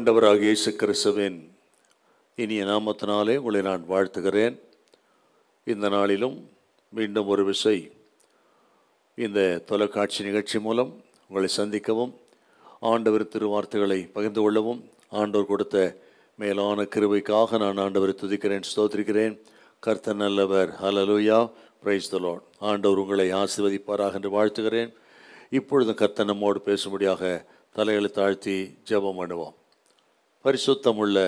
ஆண்டவராகிய இயேசு கிறிஸ்துவின் இனிய நாமத்தினாலே உங்களை நான் வாழ்த்துகிறேன். இந்த நாளிலும் மீண்டும் ஒரு விசை இந்த தொலைக்காட்சி நிகழ்ச்சி மூலம் உங்களை சந்திக்கவும், ஆண்டவர் திருவார்த்தைகளை பகிர்ந்து கொள்ளவும், ஆண்டவர் கொடுத்த மேலான கிருபைக்காக நான் ஆண்டவரை துதிக்கிறேன், ஸ்தோத்திரிக்கிறேன். கர்த்தர் நல்லவர். ஹல்லேலூயா, பிரைஸ் தி லார்ட். ஆண்டவர் உங்களை ஆசீர்வதிப்பாராக என்று வாழ்த்துகிறேன். இப்பொழுதும் கர்த்தர் நம்மோடு பேசும்படியாக தலைகளை தாழ்த்தி ஜெபம் பண்ணுவோம். பரிசுத்தமுள்ள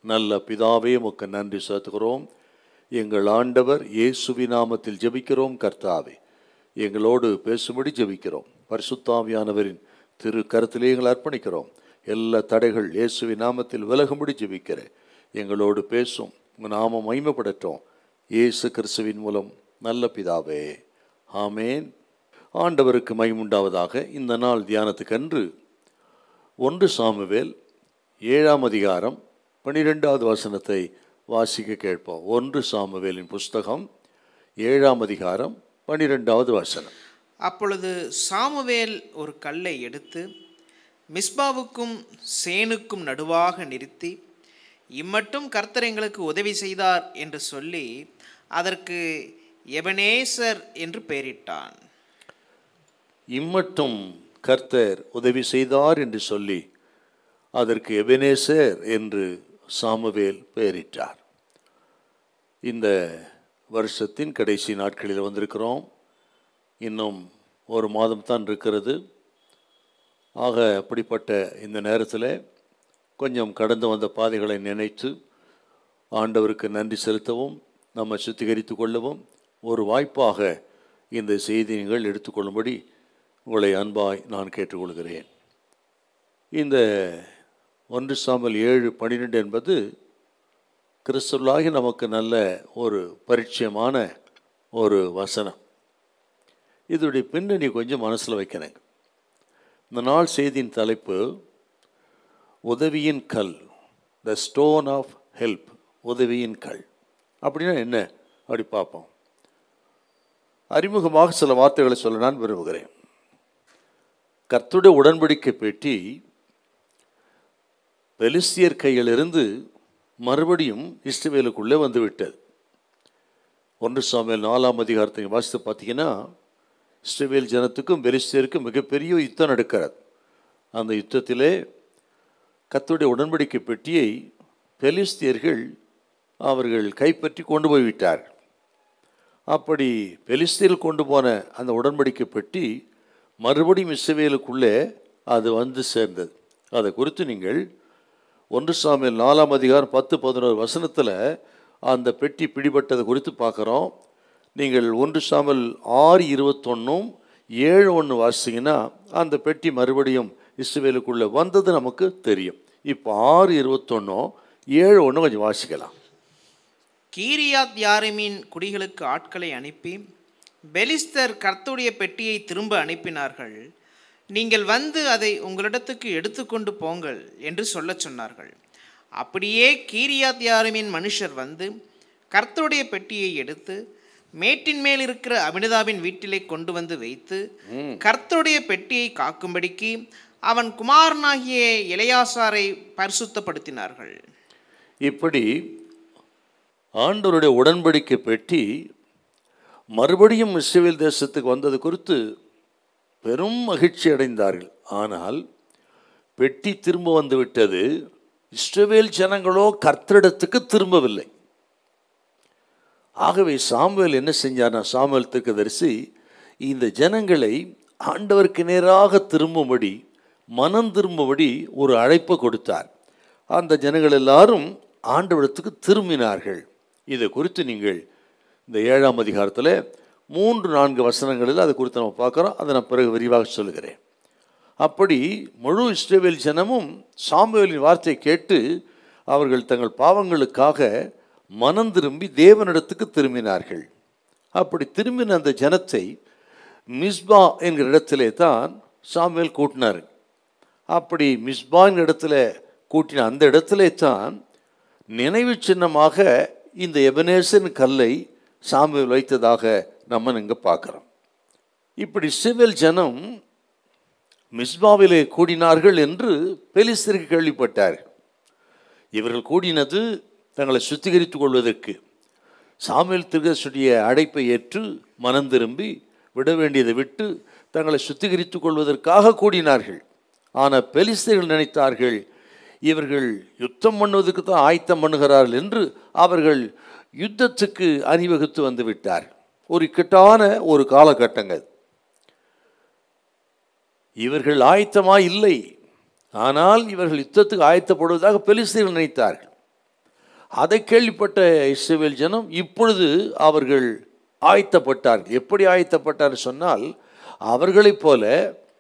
நல்ல பிதாவே, உமக்கு நன்றி செலுத்துகிறோம். எங்கள் ஆண்டவர் இயேசுவின் நாமத்தில் ஜெபிக்கிறோம். கர்த்தாவே, எங்களோடு பேசும்படி ஜெபிக்கிறோம். பரிசுத்தாவியானவரின் திரு கருத்திலே எங்களை அர்ப்பணிக்கிறோம். எல்லா தடைகள் இயேசுவின் நாமத்தில் விலகும்படி ஜெபிக்கிறேன். எங்களோடு பேசும், உங்கள் நாமம் மகிமைப்படட்டும். இயேசு கிறிஸ்துவின் மூலம் நல்ல பிதாவே, ஆமேன். ஆண்டவருக்கு மகிமுண்டாவதாக. இந்த நாள் தியானத்துக்கன்று 1 சாமுவேல் 7ஆம் அதிகாரம் 12வது வசனத்தை வாசிக்க கேட்போம். 1 சாமுவேலின் புஸ்தகம் 7ஆம் அதிகாரம் 12வது வசனம். அப்பொழுது சாமுவேல் ஒரு கல்லை எடுத்து மிஸ்பாவுக்கும் சேனுக்கும் நடுவாக நிறுத்தி, இம்மட்டும் கர்த்தர் எங்களுக்கு உதவி செய்தார் என்று சொல்லி அதற்கு எபனேசர் என்று பெயரிட்டான். இம்மட்டும் கர்த்தர் உதவி செய்தார் என்று சொல்லி அதற்கு எபனேசர் என்று சாமுவேல் பெயரிட்டார். இந்த வருஷத்தின் கடைசி நாட்களில் வந்திருக்கிறோம். இன்னும் ஒரு மாதம் தான் இருக்கிறது. ஆக அப்படிப்பட்ட இந்த நேரத்தில் கொஞ்சம் கடந்து வந்த பாதைகளை நினைத்து ஆண்டவருக்கு நன்றி செலுத்தவும், நம்ம சுத்திகரித்து கொள்ளவும் ஒரு வாய்ப்பாக இந்த செய்தி நீங்கள் எடுத்துக்கொள்ளும்படி உங்களை அன்பாய் நான் கேட்டுக்கொள்கிறேன். இந்த 1 சாமுவேல் 7:12 என்பது கிறிஸ்துவுக்குள்ளாகி நமக்கு நல்ல ஒரு பரிச்சயமான ஒரு வசனம். இதோடைய பின்னணி கொஞ்சம் மனசில் வைக்கிறேங்க. இந்த நாள் செய்தியின் தலைப்பு உதவியின் கல், த ஸ்டோன் ஆஃப் ஹெல்ப். உதவியின் கல் அப்படின்னா என்ன அப்படி பார்ப்போம். அறிமுகமாக சில வார்த்தைகளை சொல்ல நான் விரும்புகிறேன். கர்த்தருடைய உடன்படிக்கை பெட்டி பெலிஸ்தியர் கையிலிருந்து மறுபடியும் இஸ்ரவேலுக்குள்ளே வந்துவிட்டது. 1 சாமுவேல் 4ஆம் அதிகாரத்தை வாசித்து பார்த்தீங்கன்னா, இஸ்ரவேல் ஜனத்துக்கும் பெலிஸ்தியருக்கும் மிகப்பெரிய யுத்தம் நடக்கிறது. அந்த யுத்தத்திலே கர்த்தருடைய உடன்படிக்கை பெட்டியை பெலிஸ்தியர்கள் அவர்கள் கைப்பற்றி கொண்டு போய்விட்டார். அப்படி பெலிஸ்தியர்கள் கொண்டு போன அந்த உடன்படிக்கை பெட்டி மறுபடியும் இஸ்ரவேலுக்குள்ளே அது வந்து சேர்ந்தது. அதை குறித்து நீங்கள் 1 சாமுவேல் 4ஆம் அதிகாரம் 10-11 வசனத்தில் அந்த பெட்டி பிடிபட்டதை குறித்து பார்க்குறோம். நீங்கள் 1 சாமுவேல் 6:21, 7:1 வாசிங்கன்னா அந்த பெட்டி மறுபடியும் இஸ்ரவேலுக்குள்ளே வந்தது நமக்கு தெரியும். இப்போ 6:21, 7:1 கொஞ்சம் வாசிக்கலாம். கீரியாத் யாரிமின் குடிகளுக்கு ஆட்களை அனுப்பி பெலிஸ்தர் கர்த்தருடைய பெட்டியை திரும்ப அனுப்பினார்கள். நீங்கள் வந்து அதை உங்களிடத்துக்கு எடுத்துக்கொண்டு போங்கள் என்று சொல்லச் சொன்னார்கள். அப்படியே கீரியாத் யாரிமின் மனுஷர் வந்து கர்த்தருடைய பெட்டியை எடுத்து மேட்டின் மேல் இருக்கிற அபினதாபின் வீட்டிலே கொண்டு வந்து வைத்து கர்த்தருடைய பெட்டியை காக்கும்படிக்கு அவன் குமாரனாகிய எலெயாசாரை பரிசுத்தப்படுத்தினார்கள். இப்படி ஆண்டவருடைய உடன்படிக்கை பெட்டி மறுபடியும் இஸ்ரவேல் தேசத்துக்கு வந்தது குறித்து பெரும் மகிழ்ச்சி அடைந்தார்கள். ஆனால் பெட்டி திரும்ப வந்து விட்டது. இஸ்ரவேல் ஜனங்களோ கர்த்தரிடத்துக்கு திரும்பவில்லை. ஆகவே சாமுவேல் என்ன செஞ்சார்னா, சாமுவேல் தீர்க்கதரிசி இந்த ஜனங்களை ஆண்டவருக்கு நேராக திரும்பும்படி, மனம் திரும்பும்படி ஒரு அழைப்பு கொடுத்தார். அந்த ஜனங்கள் எல்லாரும் ஆண்டவரிடத்துக்கு திரும்பினார்கள். இதை குறித்து நீங்கள் இந்த 7ஆம் அதிகாரத்தில் 3-4 வசனங்களில் அது குறித்து நம்ம பார்க்குறோம். அதை நான் பிறகு விரிவாக சொல்லுகிறேன். அப்படி முழு இஸ்ரவேல் ஜனமும் சாமுவேலின் வார்த்தையை கேட்டு அவர்கள் தங்கள் பாவங்களுக்காக மனம் திரும்பி தேவனிடத்துக்கு திரும்பினார்கள். அப்படி திரும்பின அந்த ஜனத்தை மிஸ்பா என்கிற இடத்திலே தான் சாமுவேல் கூட்டினார். அப்படி மிஸ்பா என்கிற இடத்துல கூட்டின அந்த இடத்திலே தான் நினைவு சின்னமாக இந்த எபனேசர் கல்லை சாமுவேல் வைத்ததாக நம்ம இங்கே பார்க்குறோம். இப்படி இஸ்ரவேல் ஜனம் மிஸ்பாவிலே கூடினார்கள் என்று பெலிஸ்தருக்கு கேள்விப்பட்டார்கள். இவர்கள் கூடினது தங்களை சுத்திகரித்துக் கொள்வதற்கு. சாமுவேல் தீர்க்கதரிசியுடைய அழைப்பை ஏற்று மனம் திரும்பி விட வேண்டியதை விட்டு தங்களை சுத்திகரித்துக் கொள்வதற்காக கூடினார்கள். ஆனால் பெலிஸ்தர்கள் நினைத்தார்கள் இவர்கள் யுத்தம் பண்ணுவதற்கு தான் ஆயத்தம் பண்ணுகிறார்கள் என்று அவர்கள் யுத்தத்துக்கு அணிவகுத்து வந்து விட்டார். ஒரு இக்கட்டான ஒரு காலகட்டங்கள். இவர்கள் ஆயத்தமாக இல்லை, ஆனால் இவர்கள் யுத்தத்துக்கு ஆயத்தப்படுவதாக பெலிஸ்தர்கள் நினைத்தார்கள். அதை கேள்விப்பட்ட இஸ்ரவேல் ஜனம் இப்பொழுது அவர்கள் ஆயத்தப்பட்டார்கள். எப்படி ஆயத்தப்பட்டார் சொன்னால், அவர்களைப் போல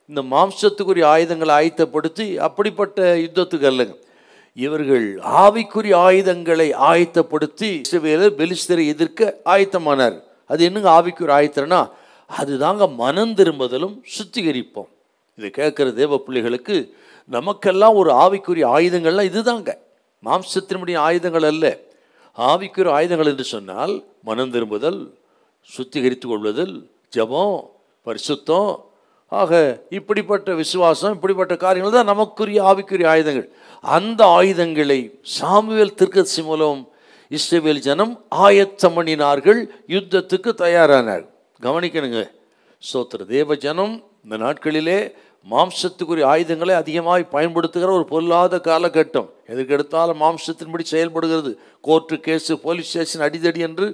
இந்த மாம்சத்துக்குரிய ஆயுதங்களை ஆயத்தப்படுத்தி அப்படிப்பட்ட யுத்தத்துக்கு அல்லங்க, இவர்கள் ஆவிக்குரிய ஆயுதங்களை ஆயத்தப்படுத்தி இஸ்ரவேலர் பெலிஸ்தரை எதிர்க்க ஆயத்தமானார். அது என்னங்க ஆவிக்குரிய ஆயத்தம்னா, அதுதாங்க மனம் திரும்புதலும் சுத்திகரிப்போம். இதை கேட்குற தேவ பிள்ளைகளுக்கு நமக்கெல்லாம் ஒரு ஆவிக்குரிய ஆயுதங்கள்லாம் இதுதாங்க. மாம்சத்தினுடைய ஆயுதங்கள் அல்ல. ஆவிக்குரிய ஆயுதங்கள் என்று சொன்னால் மனம் திரும்புதல், சுத்திகரித்து கொள்வதல், ஜெபம், பரிசுத்தம், ஆக இப்படிப்பட்ட விசுவாசம், இப்படிப்பட்ட காரியங்கள் தான் நமக்குரிய ஆவிக்குரிய ஆயுதங்கள். அந்த ஆயுதங்களை சாமுவேல் தீர்க்கதரிசி மூலம் இஸ்ரவேல் ஜனம் ஆயத்தம் பண்ணினார்கள், யுத்தத்துக்கு தயாரானார்கள். கவனிக்கணுங்க சோத்திர தேவ ஜனம் இந்த நாட்களிலே மாம்சத்துக்குரிய ஆயுதங்களை அதிகமாக பயன்படுத்துகிற ஒரு பொல்லாத காலகட்டம். எதுக்கெடுத்தாலும் மாம்சத்தின்படி செயல்படுகிறது. கோர்ட்டு கேஸு, போலீஸ் ஸ்டேஷன், அடிதடி என்று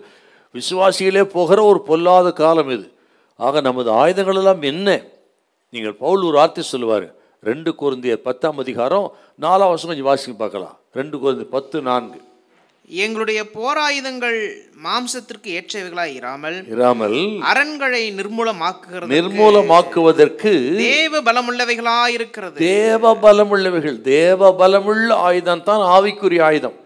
விசுவாசிகளே போகிற ஒரு பொல்லாத காலம் இது. ஆக நமது ஆயுதங்கள் எல்லாம் என்ன? நீங்கள் பவுல் ஒரு வார்த்தை சொல்லுவார், 2 கொரிந்தியர் 10ஆம் அதிகாரம் 4ஆம் வசனம் கொஞ்சம் வாசிக்க பார்க்கலாம். 2 கொரிந்தியர் 10:4. எங்களுடைய போராயுதங்கள் மாம்சத்திற்கு ஏற்றவைகளாய் இராமல் அரண்களை நிர்மூலமாக்குவதற்கு தேவ பலமுள்ளவைகளாய் இருக்கிறது. தேவ பலமுள்ளவைகள், தேவ பலமுள்ள ஆயுதம் தான் ஆவிக்குரிய ஆயுதம்.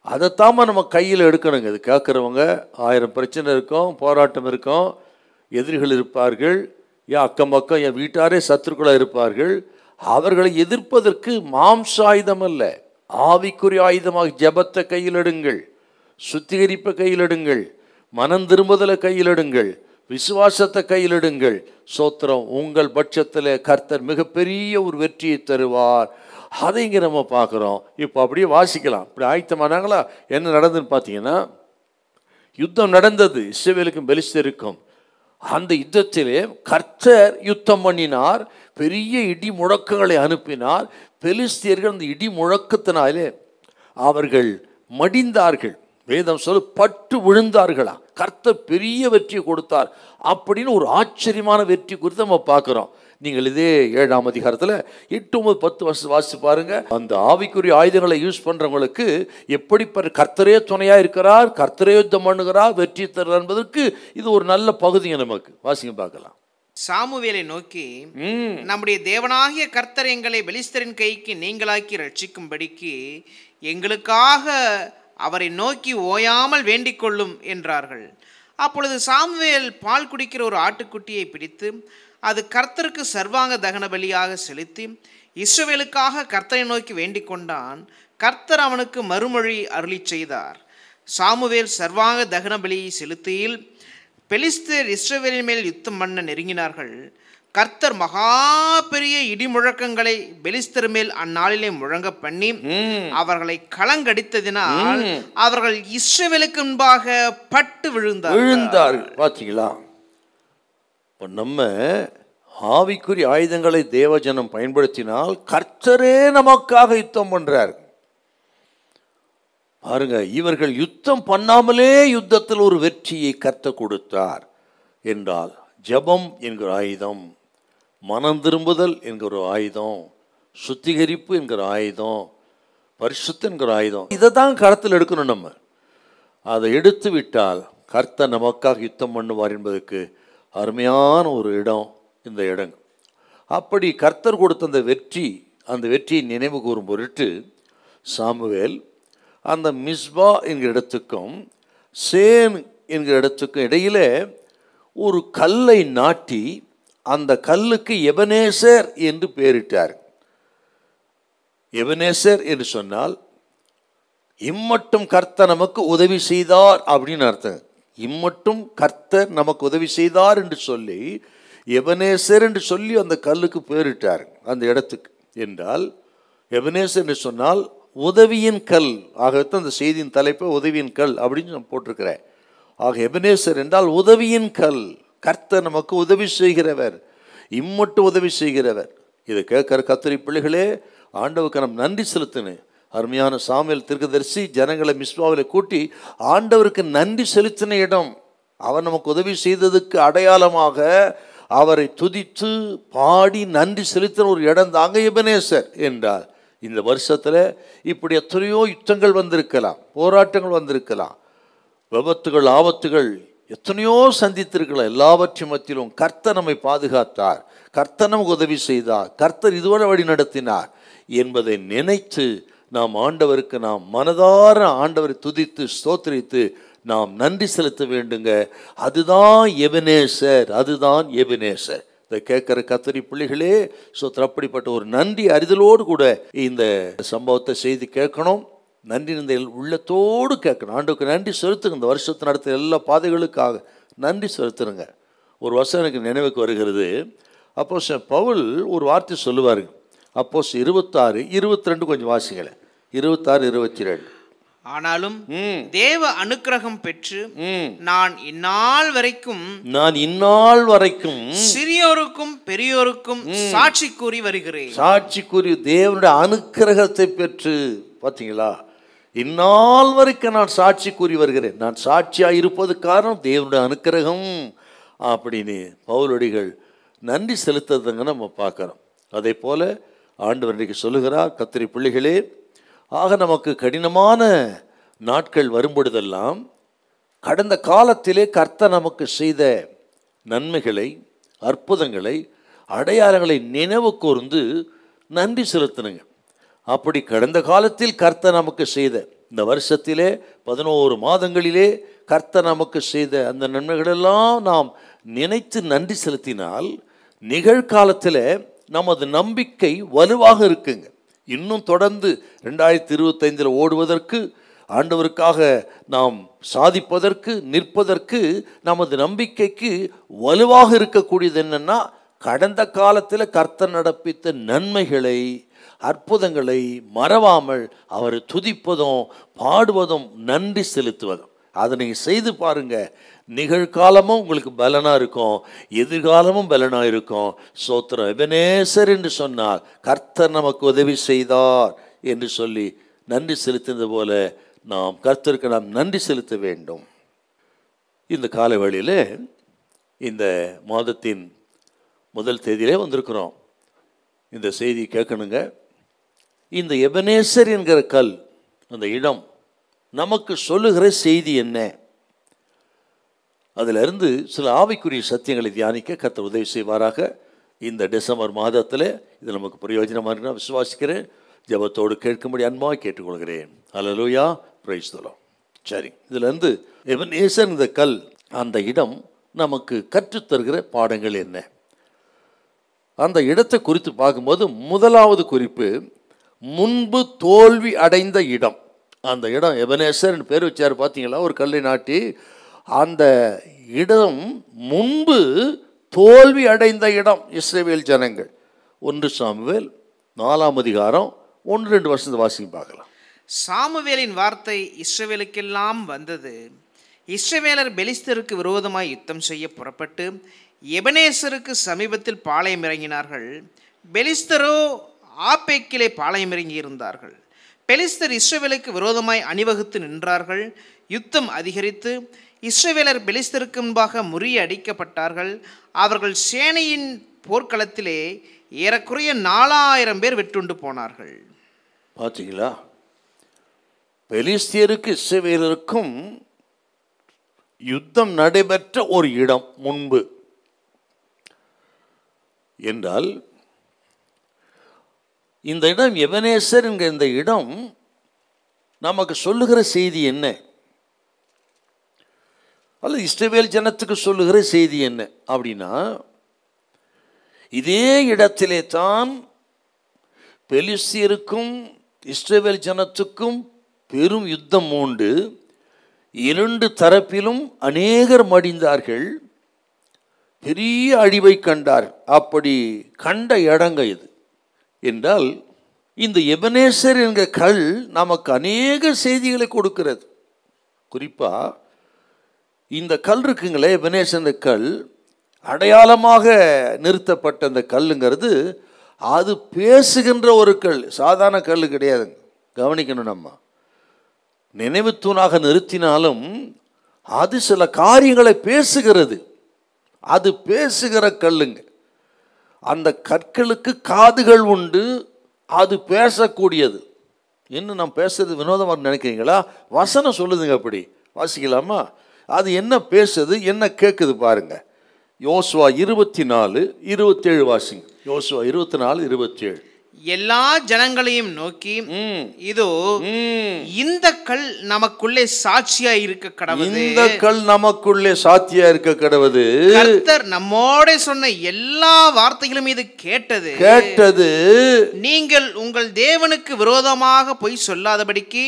அதைத்தாம நம்ம கையில் எடுக்கணுங்க. இது கேட்குறவங்க 1000 பிரச்சனை இருக்கும், போராட்டம் இருக்கும், எதிரிகள் இருப்பார்கள், என் அக்கம் பக்கம் என் வீட்டாரே சத்துருக்களாக இருப்பார்கள். அவர்களை எதிர்ப்பதற்கு மாம்ச ஆயுதம் அல்ல, ஆவிக்குரிய ஆயுதமாக ஜெபத்தை கையில் எடுங்கள், சுத்திகரிப்பை கையில் எடுங்கள், மனம் திரும்புதலை கையில் எடுங்கள், விசுவாசத்தை கையில் எடுங்கள். சோத்திரம், உங்கள் பட்சத்தில் கர்த்தர் மிகப்பெரிய ஒரு வெற்றியை தருவார். அதை இங்கே நம்ம பார்க்குறோம். இப்போ அப்படியே வாசிக்கலாம். இப்படி ஆயத்தமானாங்களா? என்ன நடந்ததுன்னு பார்த்தீங்கன்னா, யுத்தம் நடந்தது இஸ்ரவேலுக்கும் பெலிஸ்தருக்கும். அந்த யுத்தத்திலே கர்த்தர் யுத்தம் பண்ணினார், பெரிய இடி முழக்கங்களை அனுப்பினார். பெலிஸ்தியர்கள் அந்த இடி முழக்கத்தினாலே அவர்கள் மடிந்தார்கள். வேதம் சொல்லு பட்டு விழுந்தார்களா. கர்த்தர் பெரிய வெற்றியை கொடுத்தார் அப்படின்னு ஒரு ஆச்சரியமான வெற்றி குறித்து நம்ம பார்க்குறோம். நீங்கள் இதே 7ஆம் அதிகாரத்தில் 8, 9, 10 வருஷம் வாசித்து பாருங்க. அந்த ஆவிக்குரிய ஆயுதங்களை யூஸ் பண்ணுறவங்களுக்கு எப்படி கர்த்தரே துணையாக இருக்கிறார், கர்த்தரே யுத்தம் பண்ணுகிறார், வெற்றி தர்றார் என்பதற்கு இது ஒரு நல்ல பகுதியை நமக்கு வாசிங்க பார்க்கலாம். சாமுவேலை நோக்கி, நம்முடைய தேவனாகிய கர்த்தர் எங்களை பெலிஸ்தரின் கைக்கு நீங்களாக்கி ரட்சிக்கும்படிக்கு எங்களுக்காக அவரை நோக்கி ஓயாமல் வேண்டிக் கொள்ளும் என்றார்கள். அப்பொழுது சாமுவேல் பால் குடிக்கிற ஒரு ஆட்டுக்குட்டியை பிடித்து அது கர்த்தருக்கு சர்வாங்க தகன பலியாக செலுத்தி இஸ்ரவேலுக்காக கர்த்தரை நோக்கி வேண்டிக் கொண்டான். கர்த்தர் அவனுக்கு மறுமொழி அருளி செய்தார். சாமுவேல் சர்வாங்க தகன பலியை செலுத்தியில் பெலிஸ்தர் இஸ்ரவேலின் மேல் யுத்தம் பண்ண நெருங்கினார்கள். கர்த்தர் மகா பெரிய இடி முழக்கங்களை பெலிஸ்தர் மேல் அந்நாளிலே முழங்க பண்ணி அவர்களை களங்கடித்ததினால் அவர்கள் இஸ்ரவேலுக்கு முன்பாக பட்டு விழுந்தார்கள். பார்த்தீங்களா? இப்போ நம்ம ஆவிக்குரிய ஆயுதங்களை தேவஜனம் பயன்படுத்தினால் கர்த்தரே நமக்காக யுத்தம் பண்றார். பாருங்க, இவர்கள் யுத்தம் பண்ணாமலே யுத்தத்தில் ஒரு வெற்றியை கர்த்தர் கொடுத்தார் என்றால், ஜெபம் என்கிற ஆயுதம், மனம் திரும்புதல் என்கிற ஆயுதம், சுத்திகரிப்பு என்கிற ஆயுதம், பரிசுத்தம் என்கிற ஆயுதம், இதை தான் கருத்தில் எடுக்கணும். நம்ம அதை எடுத்து விட்டால் கர்த்தர் நமக்காக யுத்தம் பண்ணுவார் என்பதற்கு அருமையான ஒரு இடம் இந்த இடம். அப்படி கர்த்தர் கொடுத்த அந்த வெற்றியை நினைவு கூறும் பொருட்டு சாமுவேல் அந்த மிஸ்பா என்கிற இடத்துக்கும் சேன் என்கிற இடத்துக்கும் இடையிலே ஒரு கல்லை நாட்டி அந்த கல்லுக்கு எபனேசர் என்று பெயரிட்டார். எபனேசர் என்று சொன்னால் இம்மட்டும் கர்த்தர் நமக்கு உதவி செய்தார் அப்படின்னு அர்த்தம். இம்மட்டும் கர்த்தர் நமக்கு உதவி செய்தார் என்று சொல்லி எபனேசர் என்று சொல்லி அந்த கல்லுக்கு பெயரிட்டார் அந்த இடத்துக்கு. என்றால் எபனேசர் என்று சொன்னால் உதவியின் கல். ஆகத்தான் அந்த செய்தியின் தலைப்பை உதவியின் கல் அப்படின்னு நான் போட்டிருக்கிறேன். ஆக எபனேசர் என்றால் உதவியின் கல். கர்த்தர் நமக்கு உதவி செய்கிறவர், இம்மட்டும் உதவி செய்கிறவர். இதை கேட்கிற கர்த்தரி பிள்ளைகளே, ஆண்டவருக்கு நம்ம நன்றி செலுத்தணும். அருமையான சாமுவேல் தீர்க்கதரிசி ஜனங்களை மிஸ்பாவில் கூட்டி ஆண்டவருக்கு நன்றி செலுத்தின இடம். அவர் நமக்கு உதவி செய்ததுக்கு அடையாளமாக அவரை துதித்து பாடி நன்றி செலுத்தின ஒரு இடம் தாங்க எபனேசர் என்றார். இந்த வருஷத்தில் இப்படி எத்தனையோ யுத்தங்கள் வந்திருக்கலாம், போராட்டங்கள் வந்திருக்கலாம், விபத்துகள் ஆபத்துகள் எத்தனையோ சந்தித்திருக்கலாம். எல்லாவற்றையும் மத்தியிலும் கர்த்தர் நம்மை பாதுகாத்தார், கர்த்தர் நமக்கு உதவி செய்தார், கர்த்தர் இதுவரை வழி நடத்தினார் என்பதை நினைத்து நாம் ஆண்டவருக்கு நாம் மனதார ஆண்டவரை துதித்து ஸ்தோத்திரித்து நாம் நன்றி செலுத்த வேண்டுங்க. அதுதான் எபனேசர், அதுதான் எபனேசர். இதை கேட்கிற கர்த்தரி பிள்ளைகளே, அப்படிப்பட்ட ஒரு நன்றி அறிதலோடு கூட இந்த சம்பவத்தை செய்தி கேட்கணும். நன்றி இந்த உள்ளத்தோடு கேட்கணும். ஆண்டவருக்கு நன்றி செலுத்துங்க. இந்த வருஷத்தை நடத்த எல்லா பாதைகளுக்காக நன்றி செலுத்துருங்க. ஒரு வசனம் எனக்கு நினைவுக்கு வருகிறது. அப்போஸ்தலன் பவுல் ஒரு வார்த்தை சொல்லுவாருங்க. அப்போஸ்தலர் 26:22 கொஞ்சம் வாசிங்களேன். 26:22. ஆனாலும் தேவ அனுக்கிரகம் பெற்று நான் இந்நாள் வரைக்கும் சிறியோருக்கும் பெரியோருக்கும் சாட்சி கூறி வருகிறேன். சாட்சி கூறி தேவனுடைய அனுக்கிரகத்தை பெற்று, பார்த்தீங்களா, இந்நாள் வரைக்கும் நான் சாட்சி கூறி வருகிறேன். நான் சாட்சியாக இருப்பது காரணம் தேவனுடைய அனுக்கிரகம் அப்படின்னு பவுலடிகள் நன்றி செலுத்துறதுங்க நம்ம பார்க்குறோம். அதே போல் ஆண்டவர் இன்றைக்கு சொல்லுகிறார், கர்த்தரி பிள்ளைகளே, ஆக நமக்கு கடினமான நாட்கள் வரும்பொழுதெல்லாம் கடந்த காலத்திலே கர்த்தர் நமக்கு செய்த நன்மைகளை, அற்புதங்களை, அடையாளங்களை நினைவு கூர்ந்து நன்றி செலுத்தணுங்க. அப்படி கடந்த காலத்தில் கர்த்தர் நமக்கு செய்த, இந்த வருஷத்திலே 11 மாதங்களிலே கர்த்தர் நமக்கு செய்த அந்த நன்மைகளெல்லாம் நாம் நினைத்து நன்றி செலுத்தினால் நிகழ்காலத்தில் நமது நம்பிக்கை வலுவாக இருக்குங்க. இன்னும் தொடர்ந்து 2025 ஓடுவதற்கு, ஆண்டவருக்காக நாம் சாதிப்பதற்கு, நிற்பதற்கு நமது நம்பிக்கைக்கு வலுவாக இருக்கக்கூடியது என்னன்னா, கடந்த காலத்தில் கர்த்தர் நடப்பித்த நன்மைகளை, அற்புதங்களை மறவாமல் அவரை துதிப்பதும் பாடுவதும் நன்றி செலுத்துவதும். அதை நீங்கள் செய்து பாருங்க. நிகழ்காலமும் உங்களுக்கு பலனாக இருக்கும், எதிர்காலமும் பலனாக இருக்கும். ஸ்தோத்திரம். எபனேசர் என்று சொன்னால் கர்த்தர் நமக்கு உதவி செய்தார் என்று சொல்லி நன்றி செலுத்தினது போல நாம் கர்த்தருக்கு நாம் நன்றி செலுத்த வேண்டும். இந்த காலவெளியில் இந்த மாதத்தின் முதல் தேதியிலே வந்திருக்கிறோம். இந்த செய்தி கேட்கணுங்க. இந்த எபனேசர் என்கிற கல், அந்த இடம் நமக்கு சொல்லுகிற செய்தி என்ன? அதிலிருந்து சில ஆவிக்குரிய சத்தியங்களை தியானிக்க கர்த்தர் உதவி செய்வாராக. இந்த டிசம்பர் மாதத்தில் இது நமக்கு பிரயோஜனமாக நான் விசுவாசிக்கிறேன். ஜெபத்தோடு கேட்கும்படி அன்பாக கேட்டுக்கொள்கிறேன். அல்லேலூயா, பிரைஸ் தி லார்ட். சரி, இதிலிருந்து எபனேசர் இந்த கல், அந்த இடம் நமக்கு கற்றுத்தருகிற பாடங்கள் என்ன? அந்த இடத்தை குறித்து பார்க்கும்போது முதலாவது குறிப்பு, முன்பு தோல்வி அடைந்த இடம். அந்த இடம் எபனேசர் பேர் வச்சார், பார்த்தீங்களா, ஒரு கல்லை நாட்டி. அந்த இடம் முன்பு தோல்வி அடைந்த இடம். இஸ்ரவேல் ஜனங்கள் 1 சாமுவேல் 4:1-2 வாசிக்க பார்க்கலாம். சாமுவேலின் வார்த்தை இஸ்ரவேலுக்கெல்லாம் வந்தது. இஸ்ரவேலர் பெலிஸ்தருக்கு விரோதமாய் யுத்தம் செய்ய புறப்பட்டு எபனேசருக்கு சமீபத்தில் பாளையம் இறங்கினார்கள். பெலிஸ்தரோ ஆப்பேக்கிலே பாளையம் இறங்கி இருந்தார்கள். பெலிஸ்தர் இஸ்ரவேலுக்கு விரோதமாய் அணிவகுத்து நின்றார்கள். யுத்தம் அதிகரித்து இஸ்ரவேலர் பெலிஸ்தருக்கு முன்பாக முறியடிக்கப்பட்டார்கள். அவர்கள் சேனையின் போர்க்களத்திலே ஏறக்குறைய 4000 பேர் வெட்டுண்டு போனார்கள். பார்த்தீங்களா, பெலிஸ்தியருக்கு இஸ்ரவேலருக்கும் யுத்தம் நடைபெற்ற ஒரு இடம் முன்பு என்றால், இந்த இடம் எபனேசர் என்கிற இந்த இடம் நமக்கு சொல்லுகிற செய்தி என்ன? அல்லது இஸ்ரவேல் ஜனத்துக்கு சொல்லுகிற செய்தி என்ன அப்படின்னா, இதே இடத்திலே தான் பெலிஸ்தியருக்கும் இஸ்ரவேல் ஜனத்துக்கும் பெரும் யுத்தம் உண்டு. 2 தரப்பிலும் அநேகர் மடிந்தார்கள், பெரிய அழிவை கண்டார். அப்படி கண்ட இடங்க இது என்றால், இந்த எபனேசர் என்கிற கல் நமக்கு அநேக செய்திகளை கொடுக்கிறது. குறிப்பாக இந்த கல் இருக்குங்களே, எபனேசர் கல் அடையாளமாக நிறுத்தப்பட்ட அந்த கல்லுங்கிறது அது பேசுகின்ற ஒரு கல், சாதாரண கல் கிடையாதுங்க. கவனிக்கணும், நம்ம நினைவு தூணாக நிறுத்தினாலும் அது சில காரியங்களை பேசுகிறது. அது பேசுகிற கல்லுங்க. அந்த கற்களுக்கு காதுகள் உண்டு, அது பேசக்கூடியது. இன்னும் நான் பேசுறது வினோதமாக நினைக்கிறீங்களா? வசனம் சொல்லுதுங்க, அப்படி வாசிக்கலாமா? அது என்ன பேசுது, என்ன கேட்குது பாருங்க. யோசுவா 24:27 வாசிங்க. யோசுவா 24:27. எல்லா ஜனங்களையும் நோக்கி, இதோ இந்த கல் நமக்குள்ளே சாட்சியா இருக்க கடவுது. இந்த கல் நமக்குள்ளே சாட்சியா இருக்க கடவுது. கர்த்தர் நம்மோட சொன்ன எல்லா வார்த்தைகளும் இது கேட்டது. நீங்கள் உங்கள் தேவனுக்கு விரோதமாக பொய் சொல்லாதபடிக்கு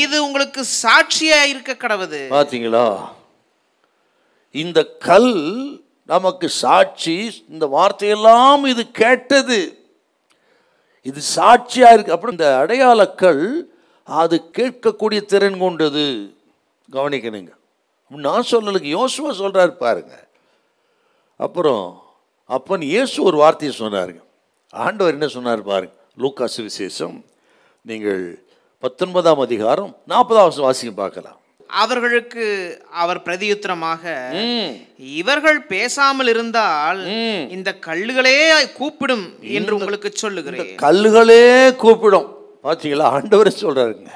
இது உங்களுக்கு சாட்சியா இருக்க கடவுது. பாத்தீங்களா? இந்த கல் நமக்கு சாட்சி. இந்த வார்த்தையெல்லாம் இது கேட்டது, இது சாட்சியா இருக்கு. அப்புறம் இந்த அடையாளக்கல் அது கேட்கக்கூடிய திறன் கொண்டது. கவனிக்கணுங்க, நான் சொல்லலுக்கு யோசுவா சொல்றாரு பாருங்க. அப்புறம் அப்பன் இயேசு ஒரு வார்த்தையை சொன்னாருங்க. ஆண்டவர் என்ன சொன்னார் பாருங்க. லூக்கா சுவிசேஷம் நீங்கள் 19ஆம் அதிகாரம் 40வது வாசிங்க பார்க்கலாம். அவர்களுக்கு அவர் பிரதியுத்தரமாக, இவர்கள் பேசாமல் இருந்தால் இந்த கல்லுகளே கூப்பிடும் என்று உங்களுக்கு சொல்லுகிறேன். கல்லுகளே கூப்பிடும். பார்த்தீங்களா? ஆண்டவரே சொல்றாருங்க,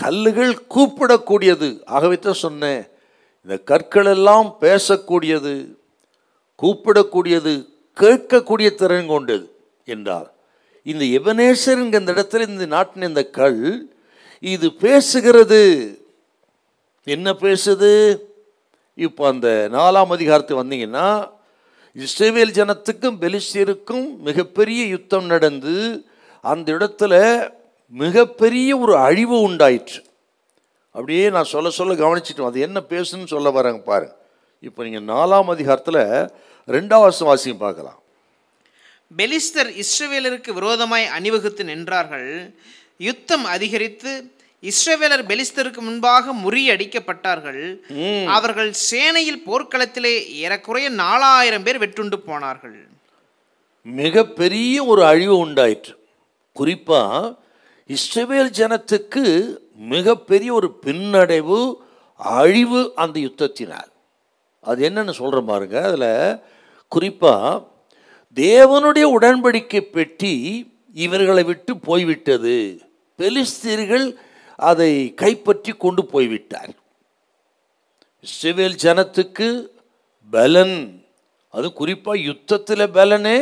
கல்லுகள் கூப்பிடக்கூடியது. ஆகவே தான் சொன்னேன், இந்த கற்கள் எல்லாம் பேசக்கூடியது, கூப்பிடக்கூடியது, கேட்கக்கூடிய திறன் கொண்டது என்றார். இந்த எபனேசர் இந்த இடத்துல இந்த நாட்டின் இந்த கல் இது பேசுகிறது. என்ன பேசுது? இப்போ அந்த 4ஆம் அதிகாரத்துக்கு வந்தீங்கன்னா, இஸ்ரவேல் ஜனத்துக்கும் பெலிஸ்தருக்கும் மிகப்பெரிய யுத்தம் நடந்து அந்த இடத்துல மிகப்பெரிய ஒரு அழிவு உண்டாயிற்று. அப்படியே நான் சொல்ல கவனிச்சிட்டோம். அது என்ன பேசுன்னு சொல்ல வராங்க பாருங்க. இப்போ நீங்கள் 4ஆம் அதிகாரத்தில் 2வது வாசியம் பார்க்கலாம். பெலிஸ்தர் இஸ்ரவேலருக்கு விரோதமாய் அணிவகுத்து நின்றார்கள். யுத்தம் அதிகரித்து இஸ்ரவேலர் பெலிஸ்தருக்கு முன்பாக முறியடிக்கப்பட்டார்கள். அவர்கள் சேனையில் போர்க்களத்திலே ஏறக்குறைய 4000 பேர் வெட்டுண்டு போனார்கள். மிகப்பெரிய ஒரு அழிவு உண்டாயிற்று. குறிப்பா இஸ்ரவேல் ஜனத்துக்கு மிகப்பெரிய ஒரு பின்னடைவு, அழிவு அந்த யுத்தத்தினால். அது என்னன்னு சொல்ற பாருங்க. அதுல குறிப்பா தேவனுடைய உடன்படிக்கை பெட்டி இவர்களை விட்டு போய்விட்டது. பெலிஸ்தீர்கள் அதை கைப்பற்றி கொண்டு போய்விட்டார். இஸ்ரவேல் ஜனத்துக்கு பலன், அது குறிப்பாக யுத்தத்தில் பலனே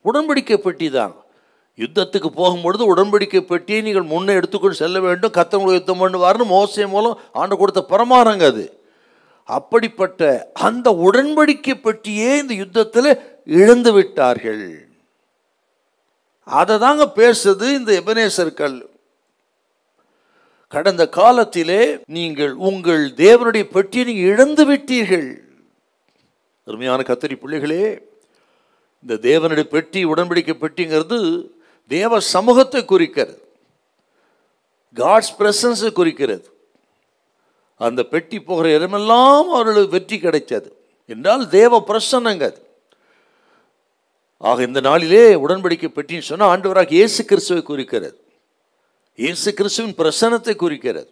உடன்படிக்கை பெட்டி தான். யுத்தத்துக்கு போகும்பொழுது உடன்படிக்கை பெட்டியை நீங்கள் முன்னே எடுத்துக்கொண்டு செல்ல வேண்டும், கர்த்தர் யுத்தம் பண்ணுவார்னு மோசே மூலம் ஆண்டு கொடுத்த பிரமாணங்க அது. அப்படிப்பட்ட அந்த உடன்படிக்கை பெட்டியே இந்த யுத்தத்தில் இழந்து விட்டார்கள். அதை தாங்க பேசுது இந்த எபனேசர் கல். கடந்த காலத்திலே நீங்கள் உங்கள் தேவனுடைய பெட்டியை நீங்கள் இழந்து விட்டீர்கள். அருமையான கர்த்தருடைய பிள்ளைகளே, இந்த தேவனுடைய பெட்டி, உடன்படிக்கை பெட்டிங்கிறது தேவ சமூகத்தை குறிக்கிறது, காட்ஸ் பிரசன்ஸை குறிக்கிறது. அந்த பெட்டி போகிற இடமெல்லாம் அவர்களுக்கு வெற்றி கிடைச்சது என்றால் தேவ பிரசன்னங்க அது. ஆக இந்த நாளிலே உடன்படிக்கை பெட்டின்னு சொன்னால் ஆண்டவராக இயேசு கிறிஸ்துவை குறிக்கிறது, இயேசு கிறிஸ்துவின் பிரசன்னத்தை குறிக்கிறது.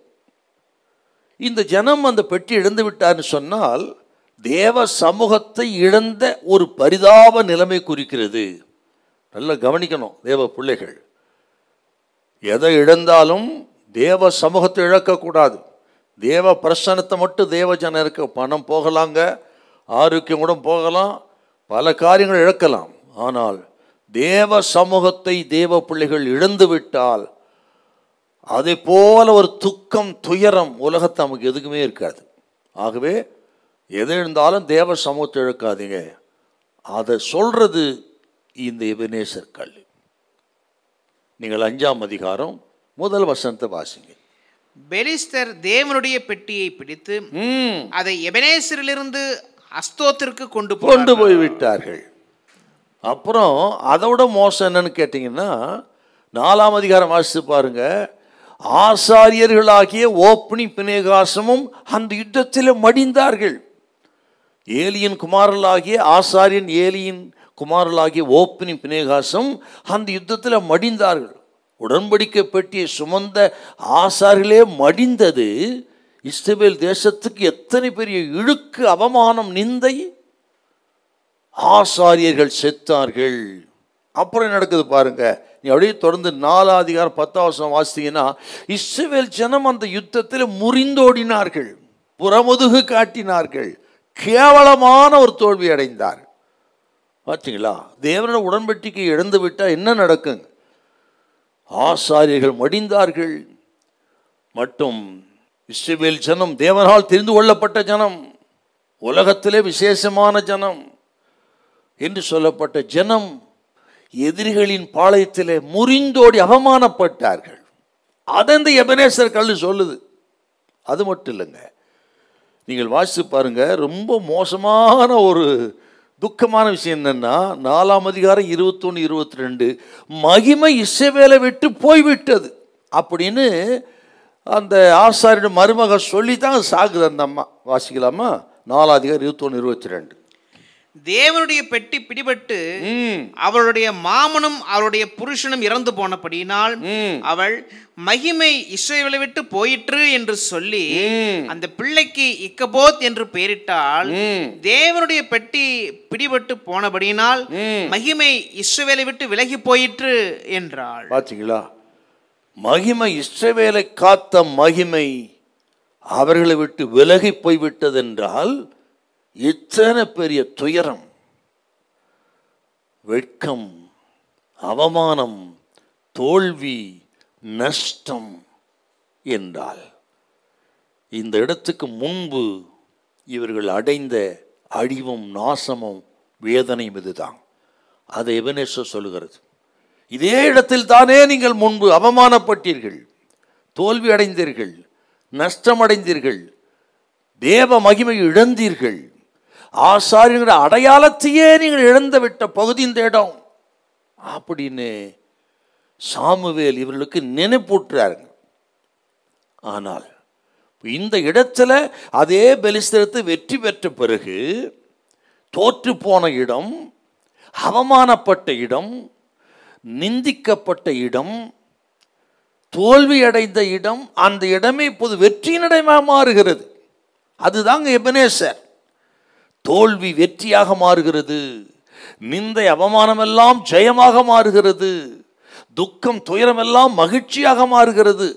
இந்த ஜனம் அந்த பெட்டி இழந்து விட்டார்னு சொன்னால் தேவ சமூகத்தை இழந்த ஒரு பரிதாப நிலைமை குறிக்கிறது. நல்லா கவனிக்கணும் தேவ பிள்ளைகள், எதை இழந்தாலும் தேவ சமூகத்தை இழக்கக்கூடாது. தேவ பிரசன்னத்தை மட்டும் தேவ ஜனம் இருக்க, பணம் போகலாங்க, ஆரோக்கியம் கூட போகலாம், பல காரியங்கள் இழக்கலாம். ஆனால் தேவ சமூகத்தை தேவ பிள்ளைகள் இழந்து விட்டால் அதே போல ஒரு துக்கம், துயரம் உலகத்தை நமக்கு எதுக்குமே இருக்காது. ஆகவே எது இருந்தாலும் தேவ சமூகத்தை இழக்காதீங்க. அதை சொல்றது இந்த எபனேசர் கல். நீங்கள் 5ஆம் அதிகாரம் 1 வசனத்தை வாசிங்க. பெலிஸ்தர் தேவனுடைய பெட்டியை பிடித்து அதை எபனேசரிலிருந்து அஸ்தோத்திற்கு கொண்டு போய் விட்டார்கள். அப்புறம் அதோட மோசம் என்னன்னு கேட்டீங்கன்னா, 4ஆம் அதிகாரம் வாசித்து பாருங்க. ஆசாரியர்களாகிய ஓப்னி பினேகாசமும் அந்த யுத்தத்தில் மடிந்தார்கள். ஏலியின் குமாரர்களாகிய ஆசாரியன் ஏலியின் குமாரர்களாகிய ஓப்னி பினேகாசம் அந்த யுத்தத்தில் மடிந்தார்கள். உடன்படிக்கை பெட்டியை சுமந்த ஆசாரியர்களே மடிந்தது இஸ்ரவேல் தேசத்துக்கு எத்தனை பெரிய இழுக்கு, அவமானம், நிந்தை. ஆசாரியர்கள் செத்தார்கள். அப்புறம் என்ன நடக்குது பாருங்க. நீ அப்படியே தொடர்ந்து 4ஆம் அதிகாரம் 10ஆம் வசனம் வாசித்தீங்கன்னா, இஸ்ரவேல் ஜனம் அந்த யுத்தத்தில் முறிந்தோடினார்கள், புறமுதுகு காட்டினார்கள், கேவலமான ஒரு தோல்வி அடைந்தார். பார்த்தீங்களா? தேவனோட உடன்படிக்கை இழந்து விட்டால் என்ன நடக்குங்க? ஆசாரியர்கள் மடிந்தார்கள். மற்றும் இஸ்ரவேல் ஜனம் தேவனால் தெரிந்து கொள்ளப்பட்ட ஜனம், உலகத்திலே விசேஷமான ஜனம் என்று சொல்லப்பட்ட ஜனம் எதிரிகளின் பாளையத்திலே முறிந்தோடி அவமானப்பட்டார்கள். அதை இந்த எபனேசர் கல் சொல்லுது. அது மட்டும் இல்லைங்க, நீங்கள் வாசித்து பாருங்க. ரொம்ப மோசமான ஒரு துக்கமான விஷயம் என்னன்னா, 4ஆம் அதிகாரம் 21, 22 மகிமை இஸ்ரவேலை விட்டு போய்விட்டது அப்படின்னு அந்த ஆசாரியோட மருமக சொல்லி தான் சாகுது அந்த அம்மா. வாசிக்கலாமா? 4ஆம் அதிகாரம் 21, 22. தேவனுடைய பெட்டி பிடிபட்டு அவளுடைய மாமனும் அவளுடைய புருஷனும் இறந்து போனபடியினால் அவள் மகிமை இஸ்ரவேலை விட்டு போயிற்று என்று சொல்லி அந்த பிள்ளைக்கு இக்கபோத் என்று பெயரிட்டால், தேவனுடைய பெட்டி பிடிபட்டு போனபடியினால் மகிமை இஸ்ரவேலை விட்டு விலகி போயிற்று என்றாள். பாத்தீங்களா? மகிமை இஸ்ரவேலை காத்த மகிமை அவர்களை விட்டு விலகி போய்விட்டது என்றால் இத்தனை பெரிய துயரம், வெட்கம், அவமானம், தோல்வி, நஷ்டம் என்றால் இந்த இடத்துக்கு முன்பு இவர்கள் அடைந்த அழிவும் நாசமும் வேதனையும் இதுதான். அதை எபனேசர் சொல்லுகிறது. இதே இடத்தில் தானே நீங்கள் முன்பு அவமானப்பட்டீர்கள், தோல்வி அடைந்தீர்கள், நஷ்டமடைந்தீர்கள், தேவ மகிமை இழந்தீர்கள், ஆசாரியங்கள அடையாளத்தையே நீங்கள் இழந்து விட்ட பகுதி இந்த இடம் அப்படின்னு சாமுவேல் இவர்களுக்கு நினைப்பூட்டுறாருங்க. ஆனால் இந்த இடத்துல அதே பெலிஸ்தரத்தை வெற்றி பெற்ற பிறகு தோற்று போன இடம், அவமானப்பட்ட இடம், நிந்திக்கப்பட்ட இடம், தோல்வி அடைந்த இடம், அந்த இடமே இப்போது வெற்றியின் இடமாக மாறுகிறது. அதுதாங்க எபனேசர். தோல்வி வெற்றியாக மாறுகிறது, நிந்தை அவமானம் எல்லாம் ஜெயமாக மாறுகிறது, துக்கம் துயரம் எல்லாம் மகிழ்ச்சியாக மாறுகிறது.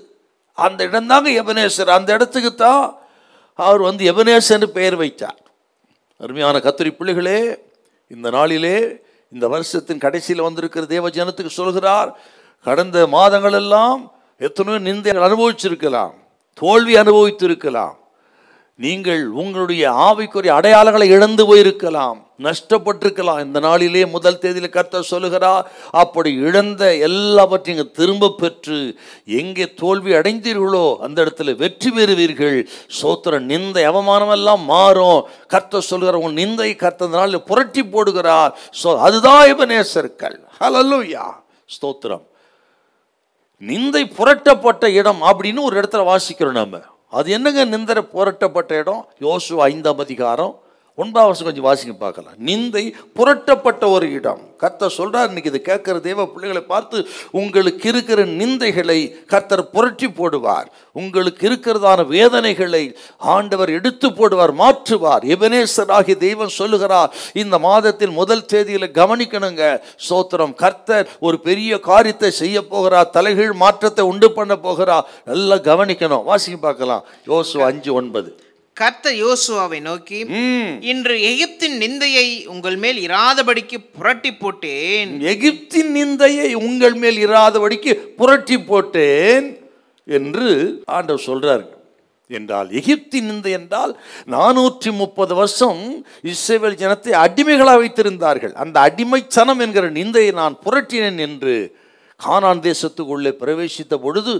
அந்த இடம் தாங்க எபனேசர். அந்த இடத்துக்கு தான் அவர் எபனேசர் பெயர் வைத்தார். அருமையான கர்த்தருடைய பிள்ளைகளே, இந்த நாளிலே இந்த வருஷத்தின் கடைசியில் வந்திருக்கிற தேவ ஜனத்துக்கு சொல்கிறார், கடந்த மாதங்கள் எல்லாம் எத்தனையோ நிந்தை அனுபவிச்சிருக்கலாம், தோல்வி அனுபவித்திருக்கலாம், நீங்கள் உங்களுடைய ஆவிக்குரிய அடையாளங்களை இழந்து போயிருக்கலாம், நஷ்டப்பட்டிருக்கலாம். இந்த நாளிலே முதல் தேதியில் கர்த்தர் சொல்லுகிறார், அப்படி இழந்த எல்லாவற்றையும் திரும்ப பெற்று எங்கே தோல்வி அடைந்தீர்களோ அந்த இடத்துல வெற்றி பெறுவீர்கள். சோத்திர நிந்தை அவமானம் எல்லாம் மாறும். கர்த்தர் சொல்கிறார், உன் நிந்தை கர்த்தர் நாளில் புரட்டி போடுகிறார். அதுதான் எபனேசர்கள். ஹல்லேலூயா, ஸ்தோத்திரம். நிந்தை புரட்டப்பட்ட இடம் அப்படின்னு ஒரு இடத்துல வாசிக்கிறோம் நம்ம. அது என்னங்க நிந்தை புரட்டப்பட்ட இடம்? யோசுவா 5ஆம் அதிகாரம் 9ஆம் வசனம் கொஞ்சம் வாசிங்க பார்க்கலாம். நிந்தை புரட்டப்பட்ட ஒரு இடம். கர்த்தர் சொல்றார், இன்னைக்கு இது கேட்கிற தேவ பிள்ளைகளை பார்த்து, உங்களுக்கு இருக்கிற நிந்தைகளை கர்த்தர் புரட்டி போடுவார், உங்களுக்கு இருக்கிறதான வேதனைகளை ஆண்டவர் எடுத்து போடுவார், மாற்றுவார். எபனேசர் ஆகிய தெய்வம் சொல்லுகிறார், இந்த மாதத்தில் முதல் தேதியில் கவனிக்கணுங்க. சோத்திரம். கர்த்தர் ஒரு பெரிய காரியத்தை செய்ய போகிறார், தலைகீழ் மாற்றத்தை உண்டு பண்ண போகிறார். நல்லா கவனிக்கணும். வாசிங்க பார்க்கலாம். யோசுவா 5:9. கர்த்தர் யோசுவாவை நோக்கி, இன்று எகிப்தின் நிந்தையை உங்கள் மேல் இராதபடிக்கு புரட்டி போட்டேன். எகிப்தின் நிந்தையை உங்கள் மேல் இராதபடிக்கு புரட்டி போட்டேன் என்று ஆண்டவர் சொல்றார். என்றால் எகிப்தின் நிந்தை என்றால் 430 வருஷம் இஸ்ரவேல் ஜனத்தை அடிமைகளாக வைத்திருந்தார்கள். அந்த அடிமைச்சனம் என்கிற நிந்தையை நான் புரட்டினேன் என்று கானான் தேசத்துக்குள்ளே பிரவேசித்த பொழுது